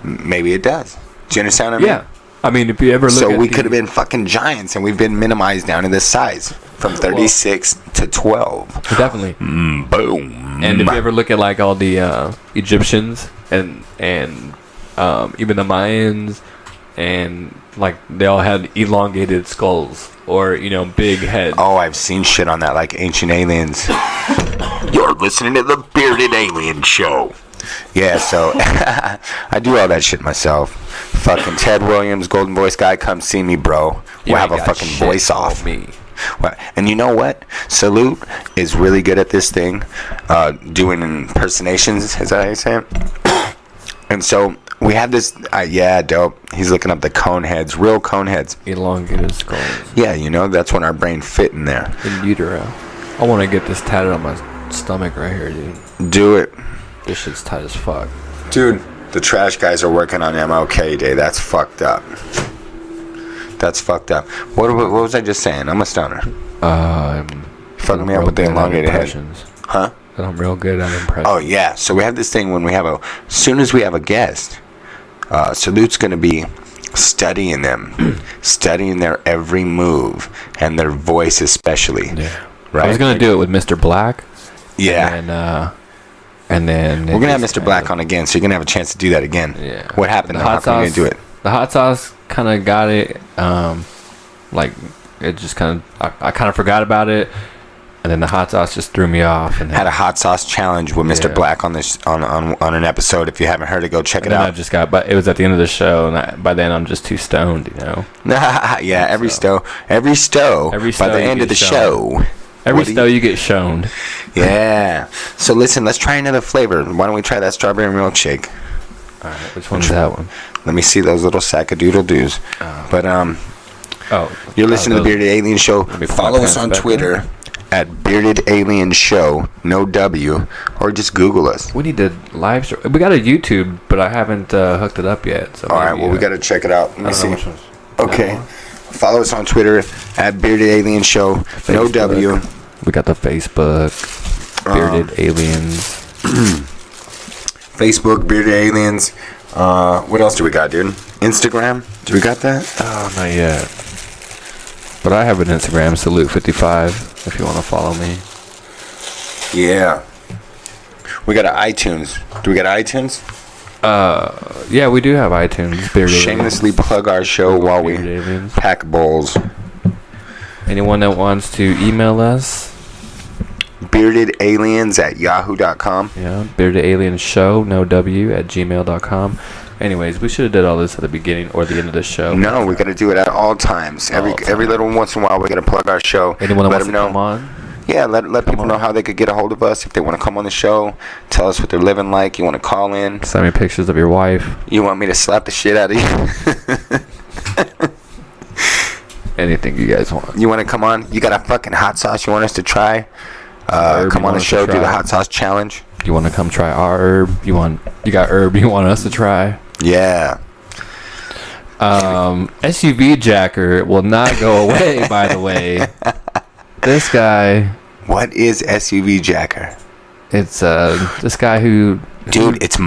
Maybe it does. Do you understand what I mean? Yeah. I mean, if you ever look so we could have been fucking giants, and we've been minimized down to this size from 36 to 12. Definitely. Boom. And if you ever look at all the Egyptians and even the Mayans and like they all had elongated skulls or big heads. Oh, I've seen shit on that, like Ancient Aliens. You're listening to the Bearded Alien Show. Yeah, so I do all that shit myself. Fucking Ted Williams, Golden Voice guy, come see me, bro. We'll have a fucking voice off. Me. And you know what? Salute is really good at this thing, doing impersonations. Is that how you say it? And so we have this. Yeah, dope. He's looking up the cone heads, real cone heads. Elongated skulls. Yeah, that's when our brain fit in there. In utero. I want to get this tatted on my stomach right here, dude. Do it. This shit's tight as fuck. Dude, the trash guys are working on MLK Day. That's fucked up. That's fucked up. What was I just saying? I'm a stoner. Fucking me up with the elongated head. Huh? I'm real good at impressions. Oh, yeah. So we have this thing when we have as soon as we have a guest, Salute's going to be studying them, studying their every move and their voice especially. Yeah. Right? I was going to do it with Mr. Black. Yeah. And then we're going to have Mr. Black on again, so you're going to have a chance to do that again. Yeah. What happened? How come you didn't do it? The hot sauce kind of got it. Like, it just kind of... I kind of forgot about it. And then the hot sauce just threw me off. And had a hot sauce challenge with Mr. Black on this on an episode. If you haven't heard it, go check it out. I just but it was at the end of the show, and by then I'm just too stoned, Yeah, every stow by the end of the show. Every stow you get shown. Yeah. So listen, let's try another flavor. Why don't we try that strawberry milkshake? All right, which one's that one? Let me see those little sack-a-doodle-doos. But you're listening to the Bearded Alien Show. Follow us on Twitter at Bearded Alien Show, no W, or just Google us. We need to live stream. We got a YouTube, but I haven't hooked it up yet. So all right, well, we got to check it out. Let me see. Okay. Follow us on Twitter at Bearded Alien Show, Facebook. No W. We got the Facebook, Bearded Aliens. Facebook, Bearded Aliens. What else do we got, dude? Instagram? Do we got that? Oh, not yet. But I have an Instagram, Salute55, if you want to follow me. Yeah. We got an iTunes. Do we got iTunes? Yeah, we do have iTunes. Bearded Shamelessly Aliens. Plug our show while we pack bowls. Anyone that wants to email us? beardedaliens@yahoo.com. Yeah, beardedalienshow, no W, @gmail.com. Anyways, we should have did all this at the beginning or the end of the show. No, we got to do it at all times. Every little once in a while, we got to plug our show. Anyone that wants to come on? Yeah, let people know how they could get a hold of us if they want to come on the show. Tell us what they're living like. You want to call in? Send me pictures of your wife. You want me to slap the shit out of you? Anything you guys want. You want to come on? You got a fucking hot sauce you want us to try? Come on the show, do the hot sauce challenge. You want to come try our herb? You got herb you want us to try? Yeah. SUV Jacker will not go away, by the way. This guy. What is SUV Jacker? It's this guy who. Dude, it's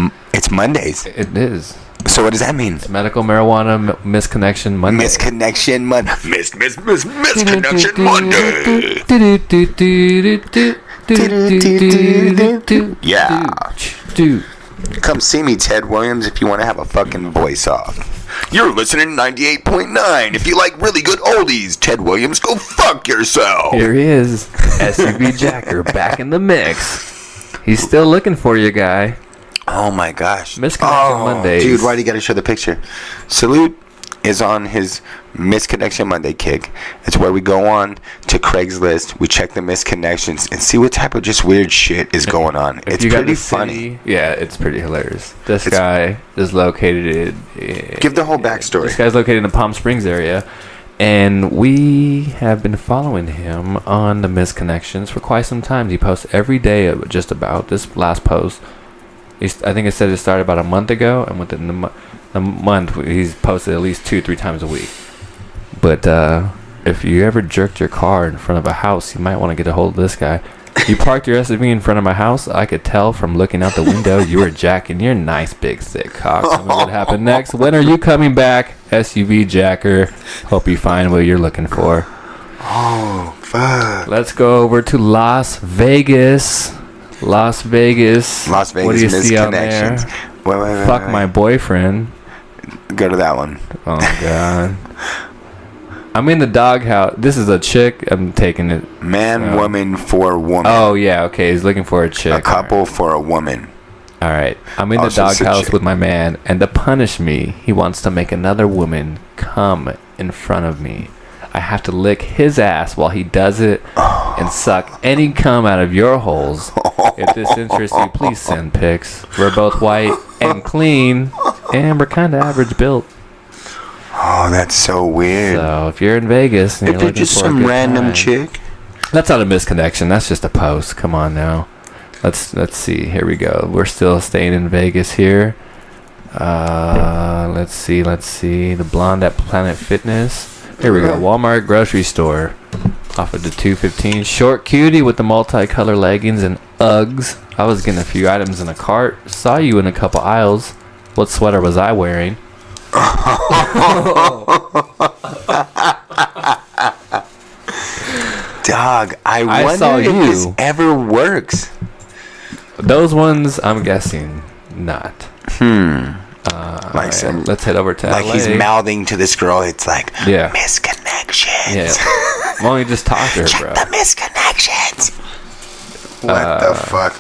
Mondays. It is. So what does that mean? It's medical marijuana misconnection Monday. Misconnection Monday. Misconnection Monday. Yeah. Come see me, Ted Williams, if you want to have a fucking voice off. You're listening to 98.9. If you like really good oldies, Ted Williams, go fuck yourself. Here he is, SUV Jacker, back in the mix. He's still looking for you, guy. Oh my gosh. Misconnection Mondays. Dude, why do you gotta show the picture? Salute is on his Misconnection Monday kick. It's where we go on to Craigslist, we check the misconnections and see what type of just weird shit is going on. It's pretty funny. Yeah, it's pretty hilarious. This guy is located in... Give the whole backstory. This guy's located in the Palm Springs area. And we have been following him on the misconnections for quite some time. He posts every day just about this last post. I think it said it started about a month ago, and within the month, he's posted at least 2-3 times a week. But if you ever jerked your car in front of a house, you might want to get a hold of this guy. You parked your SUV in front of my house. I could tell from looking out the window you were jacking your nice big thick cock. Tell me what happened next. When are you coming back, SUV Jacker? Hope you find what you're looking for. Oh, fuck. Let's go over to Las Vegas. Las Vegas. What do you see out there? Fuck my boyfriend. Go to that one. Oh God. I'm in the doghouse. This is a chick. I'm taking it. Man, woman for woman. Oh yeah, okay. He's looking for a chick. A couple for a woman. All right. I'm in the doghouse with my man, and to punish me, he wants to make another woman come in front of me. I have to lick his ass while he does it, and suck any cum out of your holes. If this interests you, please send pics. We're both white and clean, and we're kind of average built. Oh, that's so weird. So if you're in Vegas and if you're you're looking just for a some good random time, chick, that's not a misconnection. That's just a post. Come on now. Let's see. Here we go. We're still staying in Vegas here. Let's see. The blonde at Planet Fitness. Here we go. Walmart grocery store. Off of the 215. Short cutie with the multicolor leggings and Uggs. I was getting a few items in a cart. Saw you in a couple aisles. What sweater was I wearing? Dog, I wonder saw if you. this ever works. Those ones, I'm guessing not. Like some, Let's head over to like LA. he's mouthing to this girl. It's like Yeah. misconnections. Yeah. Why don't you just talk to her, Check bro? the misconnections. What the fuck?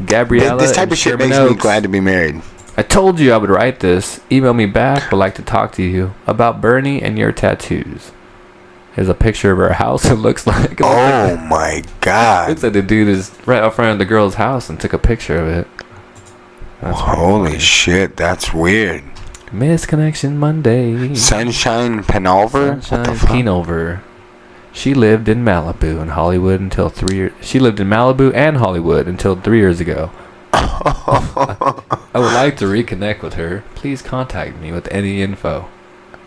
Gabriella This type and of shit Sherman makes me Oaks. glad to be married. I told you I would write this. Email me back. Would like to talk to you about Bernie and your tattoos. Here's a picture of her house. It looks like. Oh my god. Looks like the dude is right out front of the girl's house and took a picture of it. That's Holy shit, that's weird. Misconnection Monday. Sunshine Penalver? What the Sunshine fuck? Penover. She lived in Malibu and Hollywood until 3 years. She lived in Malibu and Hollywood until 3 years ago. I would like to reconnect with her. Please contact me with any info.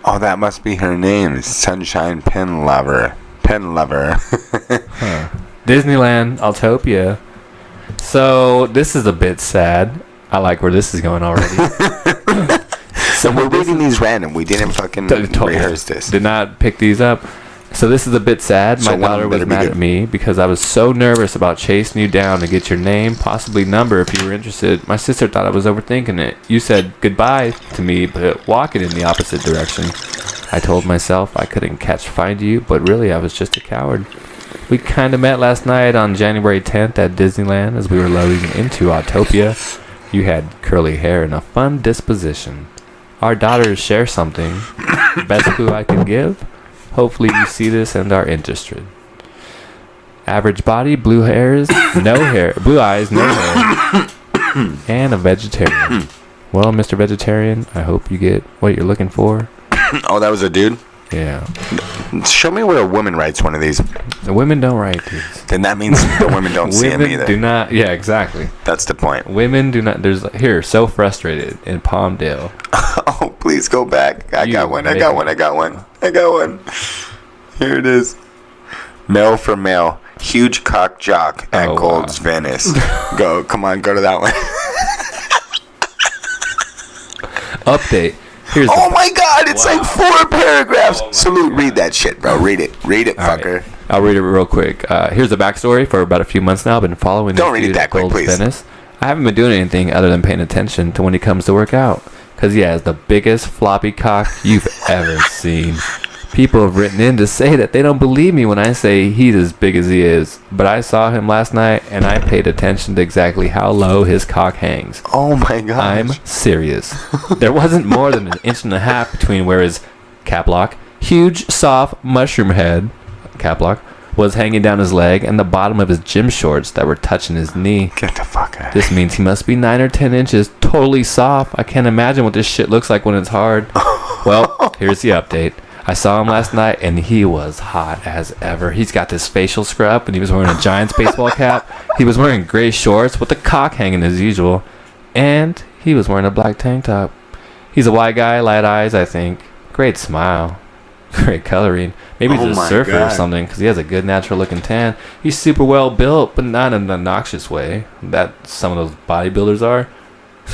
Oh, that must be her name. Sunshine Penlover. Huh. Disneyland, Autopia. So this is a bit sad. I like where this is going already. So we're reading these random. We didn't fucking rehearse this. Did not pick these up. So this is a bit sad. So My daughter was mad at me because I was so nervous about chasing you down to get your name, possibly number if you were interested. My sister thought I was overthinking it. You said goodbye to me, but walking in the opposite direction. I told myself I couldn't find you, but really I was just a coward. We kind of met last night on January 10th at Disneyland as we were loading into Autopia. You had curly hair and a fun disposition. Our daughters share something. Best clue I can give? Hopefully you see this and are interested. Average body, blue hairs, no hair, blue eyes, no hair, and a vegetarian. Well, Mr. Vegetarian, I hope you get what you're looking for. Oh, that was a dude? Yeah. Show me where a woman writes one of these. The women don't write these. Then that means the women don't see them either. Women do not. Yeah, exactly. That's the point. Women do not. There's here. So frustrated in Palmdale. Oh, please go back. I You got one. make Here it is. Male for male. Huge cock jock at Oh, Gold's wow. Venice. Come on, go to that one. Update. Here's Oh my god, it's like 4 paragraphs. Salute, read that shit, bro. Read it, All fucker. right. I'll read it real quick. Here's the backstory. For about a few months now, I've been following Don't this read it dude that at quick, Gold's please. Venice. I haven't been doing anything other than paying attention to when he comes to work out. Because he has the biggest floppy cock you've ever seen. People have written in to say that they don't believe me when I say he's as big as he is. But I saw him last night, and I paid attention to exactly how low his cock hangs. Oh my god. I'm serious. There wasn't more than 1.5 inches between where his cap lock, huge, soft mushroom head, cap lock, was hanging down his leg and the bottom of his gym shorts that were touching his knee. Get the fuck out. This means he must be 9 or 10 inches, totally soft. I can't imagine what this shit looks like when it's hard. Well, here's the update. I saw him last night and he was hot as ever. He's got this facial scrub and he was wearing a Giants baseball cap. He was wearing gray shorts with the cock hanging as usual. And he was wearing a black tank top. He's a white guy, light eyes, I think. Great smile. Great coloring. Maybe he's Oh a my surfer or God. something because he has a good natural looking tan. He's super well built, but not in an obnoxious way that some of those bodybuilders are.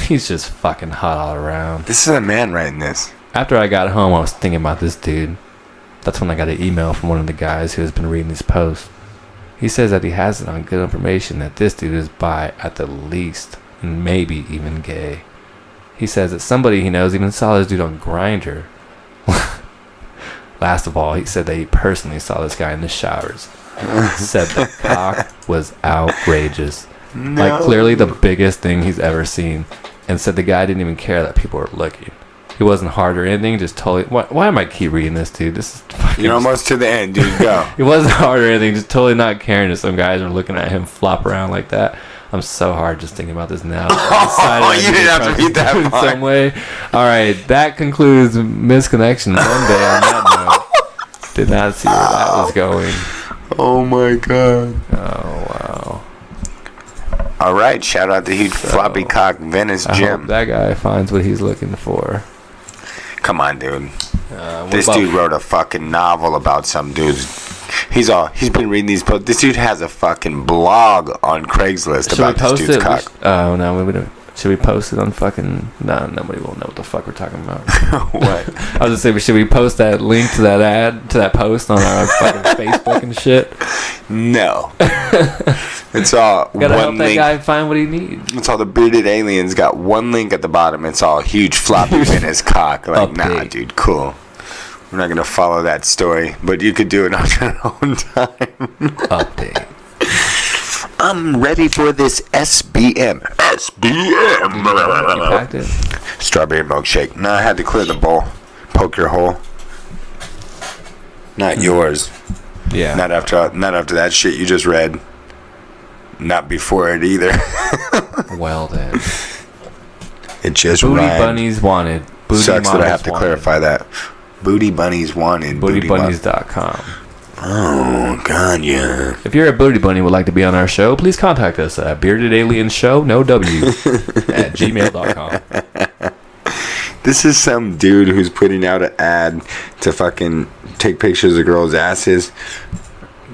He's just fucking hot all around. This is a man writing this. After I got home, I was thinking about this dude. That's when I got an email from one of the guys who has been reading these posts. He says that he has it on good information that this dude is bi at the least, and maybe even gay. he says that somebody he knows even saw this dude on Grindr. Last of all, he said that he personally saw this guy in the showers. Said the cock was outrageous. No. Like, clearly the biggest thing he's ever seen. And said the guy didn't even care that people were looking. He wasn't hard or anything, just totally... Why am I keep reading this, dude? This is fucking... You're almost to the end, dude. Go. He wasn't hard or anything, just totally not caring that some guys are looking at him flop around like that. I'm so hard just thinking about this now. Oh, you didn't have to read that in part. some way. All right, that concludes Misconnection Monday on that note. Did not see where that was going. Oh, my God. Oh, wow. All right, shout out to huge floppy cock Venice I Jim. hope that guy finds what he's looking for. Come on, dude. What This about- dude wrote a fucking novel about some dudes. He's been reading these posts. This dude has a fucking blog on Craigslist Should about we post this dude's it? cock. Oh, no, we don't. Should we post it on fucking... No, nobody will know what the fuck we're talking about. What? I was just saying, should we post that link to that ad, to that post on our fucking Facebook and shit? No. It's all Gotta help one that link. guy find what he needs. It's all the bearded aliens got one link at the bottom. It's all huge floppy in his cock. Like, nah, Update. dude, cool. We're not gonna follow that story, but you could do it on your own time. Update. I'm ready for this SBM. You packed it? Strawberry milkshake. No, I had to clear the bowl. Poke your hole. Not yours. Yeah. Not after that shit you just read. Not before it either. Well then. It just Booty rhymed. bunnies wanted. Booty Sucks that I have models to wanted. clarify that. Booty bunnies wanted. BootyBunnies.com. Oh, God, yeah. If you're a booty bunny and would like to be on our show, please contact us at beardedalienshow, no W, at gmail.com. This is some dude who's putting out an ad to fucking take pictures of girls' asses.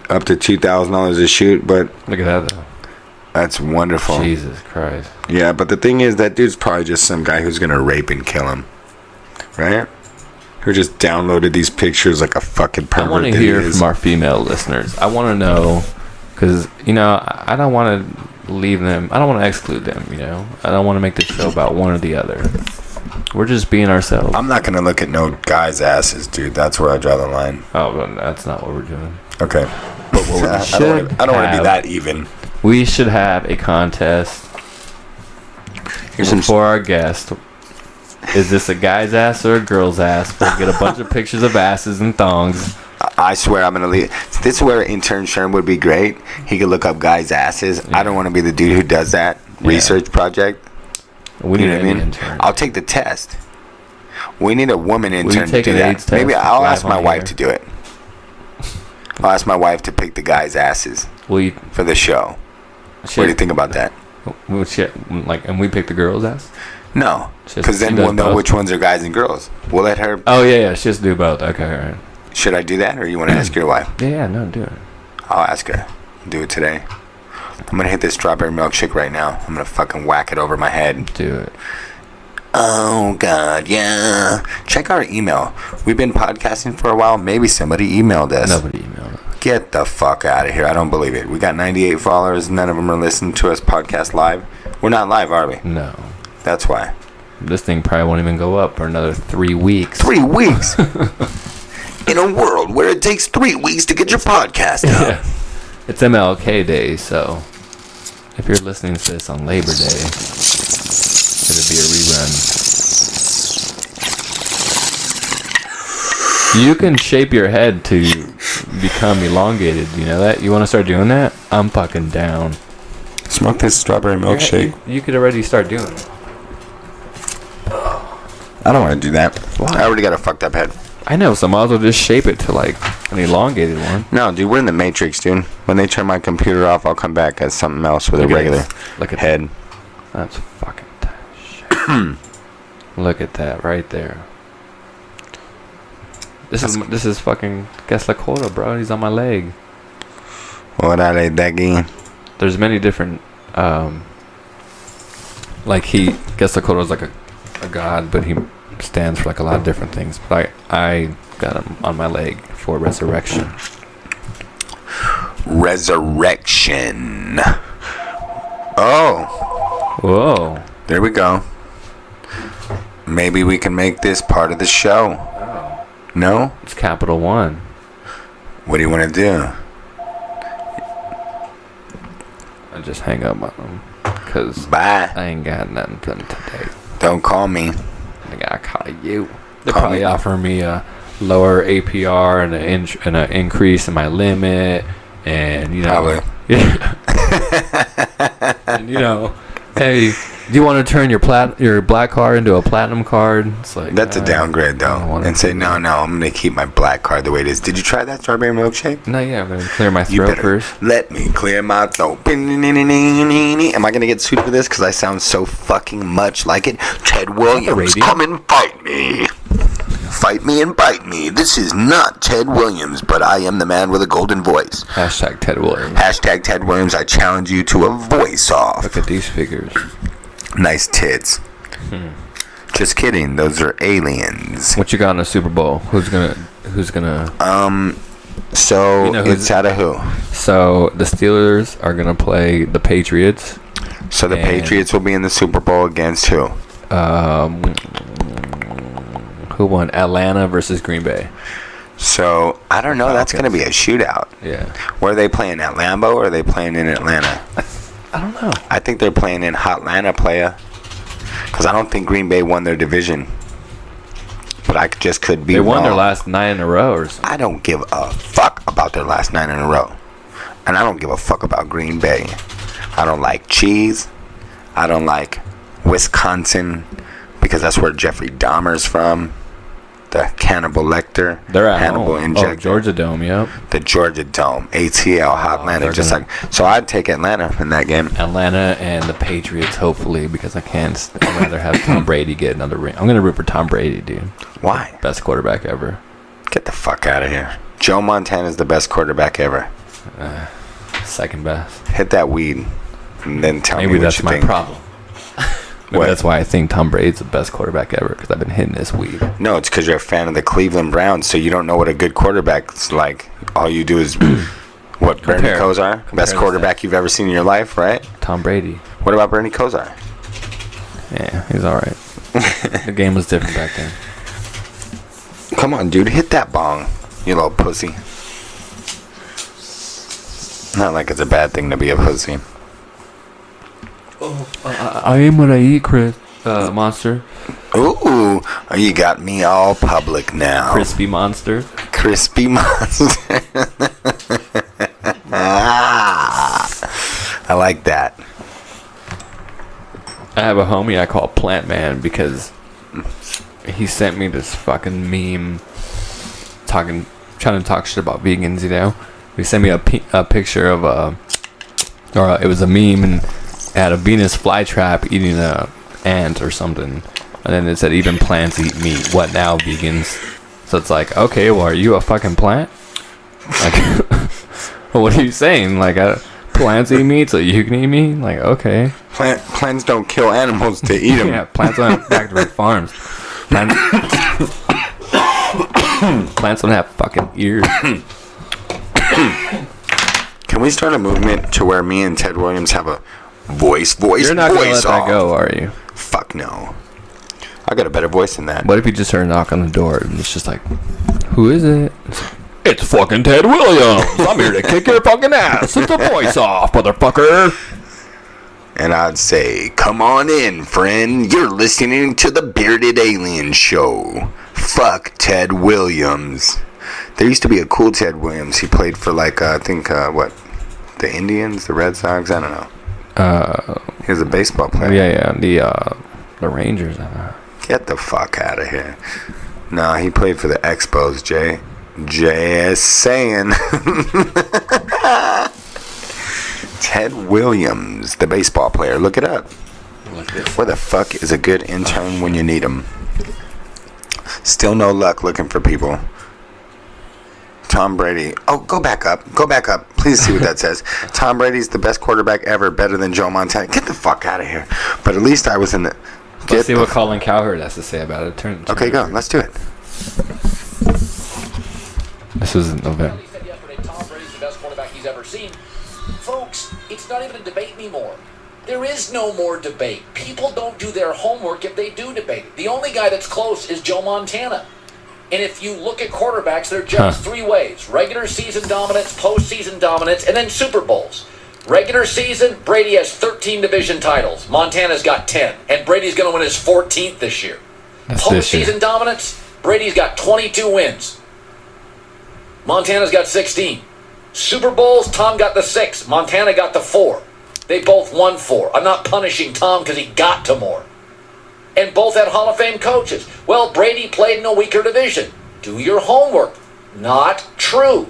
Up to $2,000 a shoot, but Look at that, though. that's wonderful. Jesus Christ. Yeah, but the thing is, that dude's probably just some guy who's gonna rape and kill him, right? Who just downloaded these pictures like a fucking pervert. I want to that he hear is. from our female listeners. I want to know, because, you know, I don't want to leave them, I don't want to exclude them, you know? I don't want to make the show about one or the other. We're just being ourselves. I'm not gonna look at no guy's asses, dude. That's where I draw the line. Oh, but that's not what we're doing. Okay, But what we I should don't want to be have- that even. We should have a contest Here's some. for our guest. Is this a guy's ass or a girl's ass? We'll get a bunch of pictures of asses and thongs. I swear I'm gonna leave. This is where intern Sherm would be great. He could look up guys' asses. I don't want to be the dude who does that research project. We You need know what I an mean? intern. I'll take the test. We need a woman you intern to take do an that. AIDS test Maybe I'll live ask my on wife air? to do it. I'll ask my wife to pick the guys' asses Will you, for the show. What do you think about that? Well, shit, like, and we pick the girl's ass? No, She because then does we'll know both? which ones are guys and girls. We'll let her. Oh, yeah, she has to do both. Okay, all right. Should I do that, or you want to ask your wife? Yeah, no, do it. I'll ask her. Do it today. I'm gonna hit this strawberry milkshake right now. I'm gonna fucking whack it over my head. Do it. Oh, God, yeah. Check our email. We've been podcasting for a while. Maybe somebody emailed us. Nobody emailed it. Get the fuck out of here. I don't believe it. We got 98 followers. None of them are listening to us podcast live. We're not live, are we? No. That's why. This thing probably won't even go up for another 3 weeks. 3 weeks? In a world where it takes 3 weeks to get your podcast out. Yeah. It's MLK Day, so if you're listening to this on Labor Day, it'll be a rerun. You can shape your head to become elongated. You know that? You want to start doing that? I'm fucking down. Smoke this strawberry milkshake. You could already start doing it. I don't want to do that. Why? I already got a fucked up head. I know, so might as well just shape it to like an elongated one. No, dude, we're in the Matrix, dude. When they turn my computer off, I'll come back as something else with Look a at regular this. Look at head. That's fucking tight shit. Look at that right there. This is fucking Geslakota, bro. He's on my leg. What are they, Daggy? There's many different like Geslakota is like a god, but he stands for like a lot of different things. But I got him on my leg for resurrection. Resurrection. Oh, Whoa. there we go. Maybe we can make this part of the show. Oh. No? It's Capital One. What do you want to do? I just hang up on them. Because Bye. I ain't got nothing for them today. Don't call me. I gotta call you. They're Call probably me. offering me a lower APR and an increase in my limit. And, you know. Probably. Yeah. And, you know, hey, do you want to turn your black card into a platinum card? It's like That's a downgrade, I don't though. wanna And say, do no, I'm going to keep my black card the way it is. Did you try that strawberry milkshake? No, yeah, I'm gonna clear my You throat better first. let me clear my throat. Am I going to get sued for this? Because I sound so fucking much like it. Ted Williams, Brady. come and fight me. Fight me and bite me. This is not Ted Williams, but I am the man with a golden voice. Hashtag Ted Williams. Hashtag Ted Williams, I challenge you to a voice off. Look at these figures. Nice tits. Just kidding. Those are aliens. What you got in the Super Bowl? Who's gonna? So You know who's- it's out of who? So the Steelers are gonna play the Patriots. So the And- Patriots will be in the Super Bowl against who? Who won? Atlanta versus Green Bay. So I don't know. That's going to be a shootout. Yeah. Where are they playing? At Lambeau or are they playing in Atlanta? I don't know. I think they're playing in Hotlanta, playa. Because I don't think Green Bay won their division. But I just could be They won wrong. their last 9 in a row or something. I don't give a fuck about their last 9 in a row. And I don't give a fuck about Green Bay. I don't like cheese. I don't like Wisconsin. Because that's where Jeffrey Dahmer's from. The Cannibal Lecter. They're at Hannibal home. Injector. Oh, Georgia Dome. Yep. The Georgia Dome. ATL, Hotlanta. they're Just gonna- like. So I'd take Atlanta in that game. Atlanta and the Patriots, hopefully, because I'd rather have Tom Brady get another ring. I'm gonna root for Tom Brady, dude. Why? Best quarterback ever. Get the fuck out of here. Joe Montana's the best quarterback ever. Second best. Hit that weed. And then tell me Maybe what that's you my think. problem. Maybe What? that's why I think Tom Brady's the best quarterback ever, because I've been hitting this weed. No, it's because you're a fan of the Cleveland Browns, so you don't know what a good quarterback's like. All you do is what Bernie Compare. Kosar, best the quarterback you've ever seen in your life, right? Tom Brady. What about Bernie Kosar? Yeah, he's all right. The game was different back then. Come on, dude, hit that bong, you little pussy. Not like it's a bad thing to be a pussy. I am what I eat, Chris. Monster. Ooh, you got me all public now. Crispy monster. Crispy monster. I like that. I have a homie I call Plant Man because he sent me this fucking meme trying to talk shit about vegans, you know? He sent me a picture of it was a meme and it had a Venus flytrap eating a ant or something. And then it said, even plants eat meat. What now, vegans? So it's like, okay, well, are you a fucking plant? Like, what are you saying? Like, plants eat meat, so you can eat meat? Like, okay. Plants don't kill animals to eat them. Yeah, plants don't have factory farms. Plants don't have fucking ears. Can we start a movement to where me and Ted Williams have a voice You're not gonna let off? that go, are you? Fuck no. I got a better voice than that. What if you just heard a knock on the door and it's just like, who is it? It's fucking Ted Williams. I'm here to kick your fucking ass. It's the voice off, motherfucker. And I'd say, come on in, friend. You're listening to the Bearded Alien Show. Fuck Ted Williams. There used to be a cool Ted Williams. He played for, like, I think, the Indians, the Red Sox? I don't know. He was a baseball player. Yeah, the Rangers. Get the fuck out of here. No, he played for the Expos, Jay. Just saying. Ted Williams, the baseball player. Look it up. Where the fuck is a good intern when you need him? Still no luck looking for people. Tom Brady. Oh, go back up. Go back up. Please see what that says. Tom Brady's the best quarterback ever, better than Joe Montana. Get the fuck out of here. But at least I was in the... Let's see what Colin Cowherd has to say about it. Turn Okay, go. Let's do it. This is in November. He said yesterday Tom Brady's the best quarterback he's ever seen. Folks, it's not even a debate anymore. There is no more debate. People don't do their homework if they do debate it. The only guy that's close is Joe Montana. And if you look at quarterbacks, they're judged three ways. Regular season dominance, postseason dominance, and then Super Bowls. Regular season, Brady has 13 division titles. Montana's got 10. And Brady's going to win his 14th this year. Postseason dominance, Brady's got 22 wins. Montana's got 16. Super Bowls, Tom got the 6. Montana got the 4. They both won 4. I'm not punishing Tom because he got to more. And both had Hall of Fame coaches. Well, Brady played in a weaker division. Do your homework. Not true.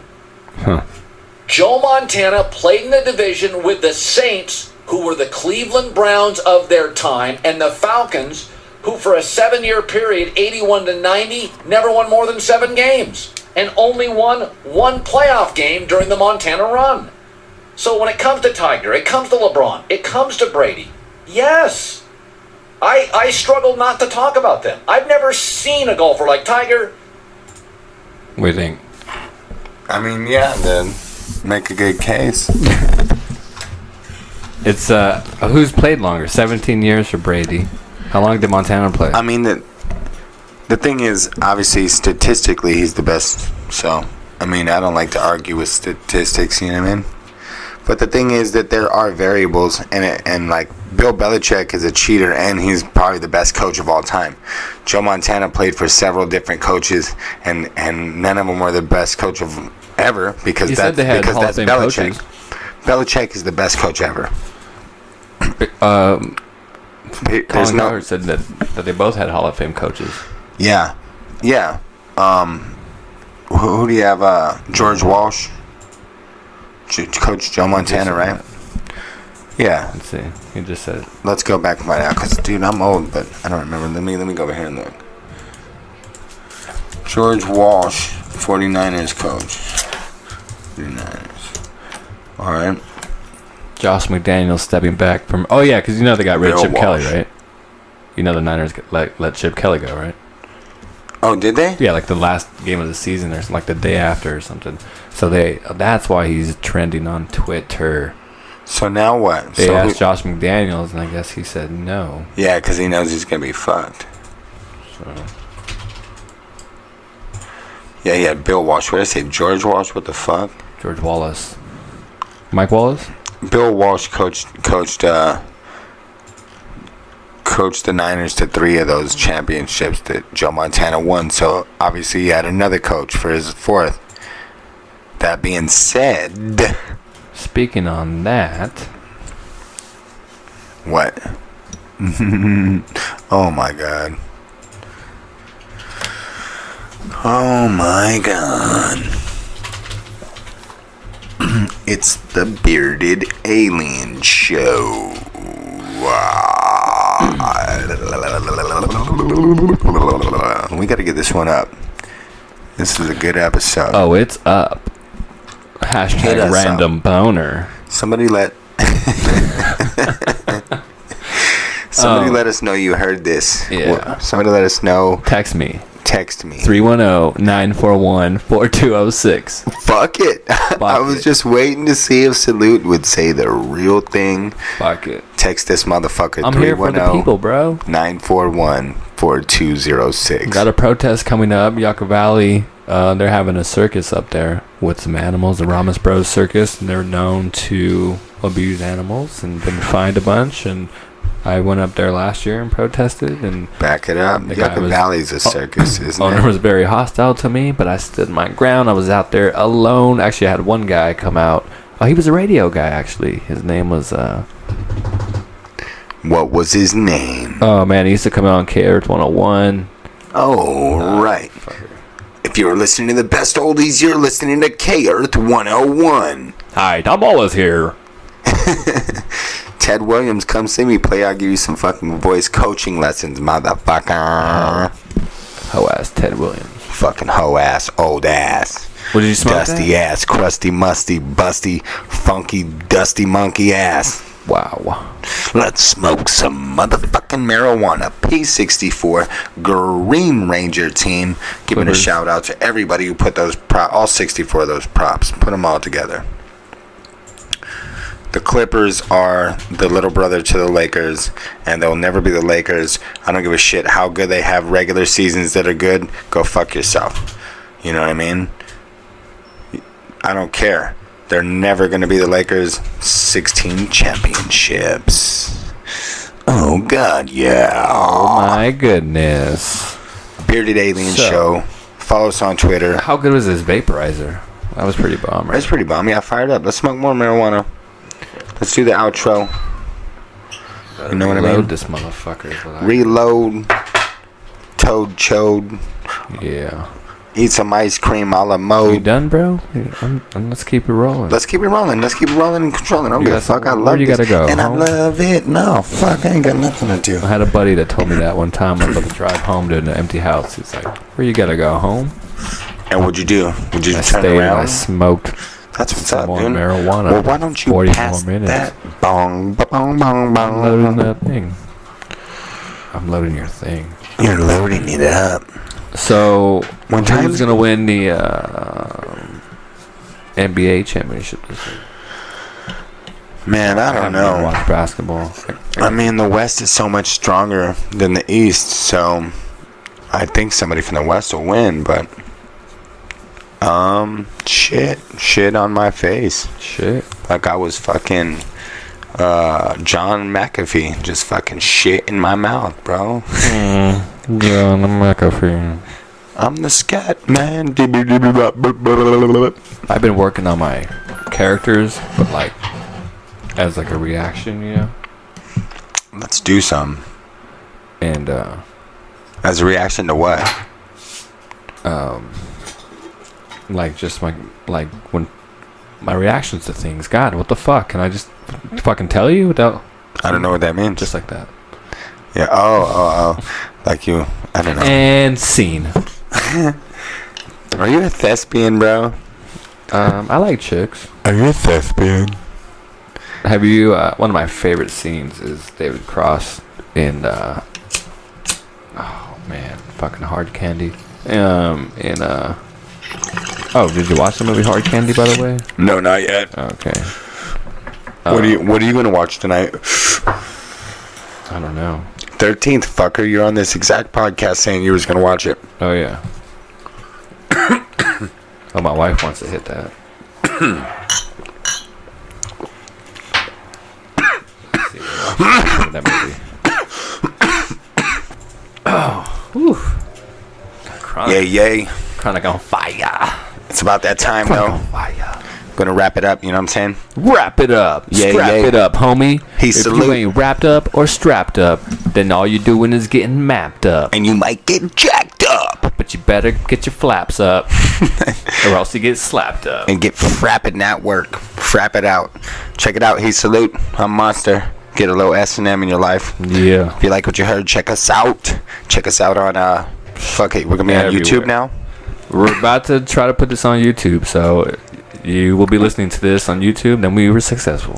Joe Montana played in the division with the Saints, who were the Cleveland Browns of their time, and the Falcons, who for a 7-year period, 81 to 90, never won more than 7 games, and only won 1 playoff game during the Montana run. So when it comes to Tiger, it comes to LeBron, it comes to Brady, yes, I struggle not to talk about them. I've never seen a golfer like Tiger. What do you think? I mean, yeah, then make a good case. It's who's played longer? 17 years for Brady. How long did Montana play? I mean, the thing is, obviously, statistically, he's the best. So, I mean, I don't like to argue with statistics, you know what I mean? But the thing is that there are variables, and like, Bill Belichick is a cheater, and he's probably the best coach of all time. Joe Montana played for several different coaches, and none of them were the best coach of ever, because that's Belichick. Coaches. Belichick is the best coach ever. Colin Cowherd said that they both had Hall of Fame coaches. Yeah. Who do you have? George Walsh, Coach Joe Montana, right? Yeah. Let's see. He just said it. Let's go back and find out, because dude, I'm old, but I don't remember. Let me go over here and look. George Walsh, 49ers coach. 49ers. All right. Josh McDaniels stepping back from. Oh yeah, because they got rid of Chip Kelly, right? The Niners let Chip Kelly go, right? Oh, did they? Yeah, like the last game of the season, or like the day after, or something. So that's why he's trending on Twitter. So now what? They asked Josh McDaniels, and I guess he said no. Yeah, because he knows he's gonna be fucked. So. Yeah, Bill Walsh. What did I say? George Walsh? What the fuck? George Wallace. Mike Wallace? Bill Walsh coached the Niners to 3 of those championships that Joe Montana won. So obviously he had another coach for his 4th. That being said, speaking on that, what? Oh my god. Oh my god. It's the Bearded Alien Show. We gotta get this one up. This is a good episode. Oh, it's up. Hashtag random boner. Somebody let us know you heard this. Yeah. Somebody let us know. Text me. 310-941-4206. Fuck it. I was just waiting to see if Salute would say the real thing. Fuck it. Text this motherfucker. I'm here for the people, bro. 941-4206. Got a protest coming up. Yucca Valley. They're having a circus up there with some animals. The Ramos Bros Circus. And they're known to abuse animals and been fined a bunch. And I went up there last year and protested, and back it up. Yucca Valley's a circus, isn't it? Owner was very hostile to me, but I stood my ground. I was out there alone. Actually, I had one guy come out. Oh, he was a radio guy, actually. His name was what was his name? Oh man, he used to come out on KRT 101. Oh, right. If you're listening to the best oldies, you're listening to KRT 101. Hi, Tom Wallace here. Ted Williams, come see me play. I'll give you some fucking voice coaching lessons, motherfucker. Ho-ass Ted Williams. Fucking ho-ass, old ass. What did you smoke? Dusty ass, crusty, musty, busty, funky, dusty monkey ass. Wow. Let's smoke some motherfucking marijuana. P64 Green Ranger team. Giving a shout out to everybody who put those all 64 of those props. Put them all together. The Clippers are the little brother to the Lakers, and they'll never be the Lakers. I don't give a shit how good they have regular seasons that are good. Go fuck yourself. You know what I mean? I don't care. They're never going to be the Lakers. 16 championships. Oh, God, yeah. Oh, my goodness. Bearded Alien Show. Follow us on Twitter. How good was this vaporizer? That was pretty bomb, right? That's pretty bomb. Yeah, fired up. Let's smoke more marijuana. Let's do the outro. You know what I mean? Reload this motherfucker. is what I- Reload. Toad chode. Yeah. Eat some ice cream a la You mode. done, bro? Let's keep it rolling. Let's keep it rolling. Let's keep it rolling and controlling. I don't You give a got fuck. I somewhere love you this. gotta go, And I home? love it. No, fuck. I ain't got nothing to do. I had a buddy that told me that one time. I was about to drive home to an empty house. He's like, "Where you gotta go home?" And what'd you do? Would you I turn stayed and I around? smoked That's what's some up, more dude. marijuana. Well, why don't you 40 pass more minutes. that bong, bong, bong, I'm loading bong. that thing. I'm loading your thing. You're loading it up. So, One time- who's gonna win the NBA championship this year? Man, I don't haven't even know. watched basketball. I mean, the West is so much stronger than the East, so I think somebody from the West will win, but shit on my face. Shit. Like I was fucking John McAfee, just fucking shit in my mouth, bro. John McAfee. I'm the scat man. I've been working on my characters, but like as like a reaction, you know. Let's do some. And As a reaction to what? like just like when my reactions to things. God, what the fuck? Can I just fucking tell you without? I don't know what that means. Just like that. Yeah. Oh. Like you. I don't know. And scene. Are you a thespian, bro? I like chicks. Are you a thespian? Have you? One of my favorite scenes is David Cross in. Oh man, fucking Hard Candy. Oh, did you watch the movie Hard Candy, by the way? No, not yet. Okay. What are you gonna watch tonight? I don't know. 13th, fucker. You're on this exact podcast saying you was gonna watch it. Oh yeah. Oh, my wife wants to hit that. Let's see that movie. Oh, whew. Chronic, Yay. Chronic on fire. It's about that time, Chronic though. on fire. Gonna wrap it up, you know what I'm saying? Wrap it up. Yeah, Strap yeah. it up, homie. He if salute. you ain't wrapped up or strapped up, then all you doing is getting mapped up. And you might get jacked up. But you better get your flaps up, or else you get slapped up. And get frapping at work. Frap it out. Check it out. He salute. I'm Monster. Get a little S&M in your life. Yeah. If you like what you heard, check us out. Check us out on, fuck it. We're gonna be on Everywhere. YouTube now. We're about to try to put this on YouTube, so you will be listening to this on YouTube, then we were successful.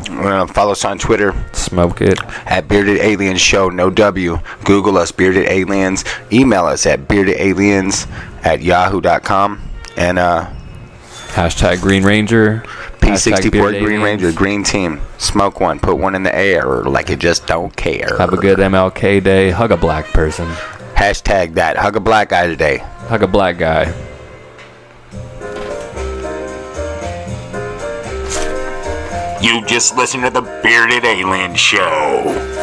Follow us on Twitter Smoke it. at Bearded Aliens Show, no W. Google us, Bearded Aliens. Email us at beardedaliens@yahoo.com. And Hashtag Green Ranger. Hashtag P64 Bearded Green Aliens. Ranger, Green Team. Smoke one, put one in the air like you just don't care. Have a good MLK day. Hug a black person. Hashtag that. Hug a black guy today. Hug a black guy. You just listened to the Bearded Alien Show.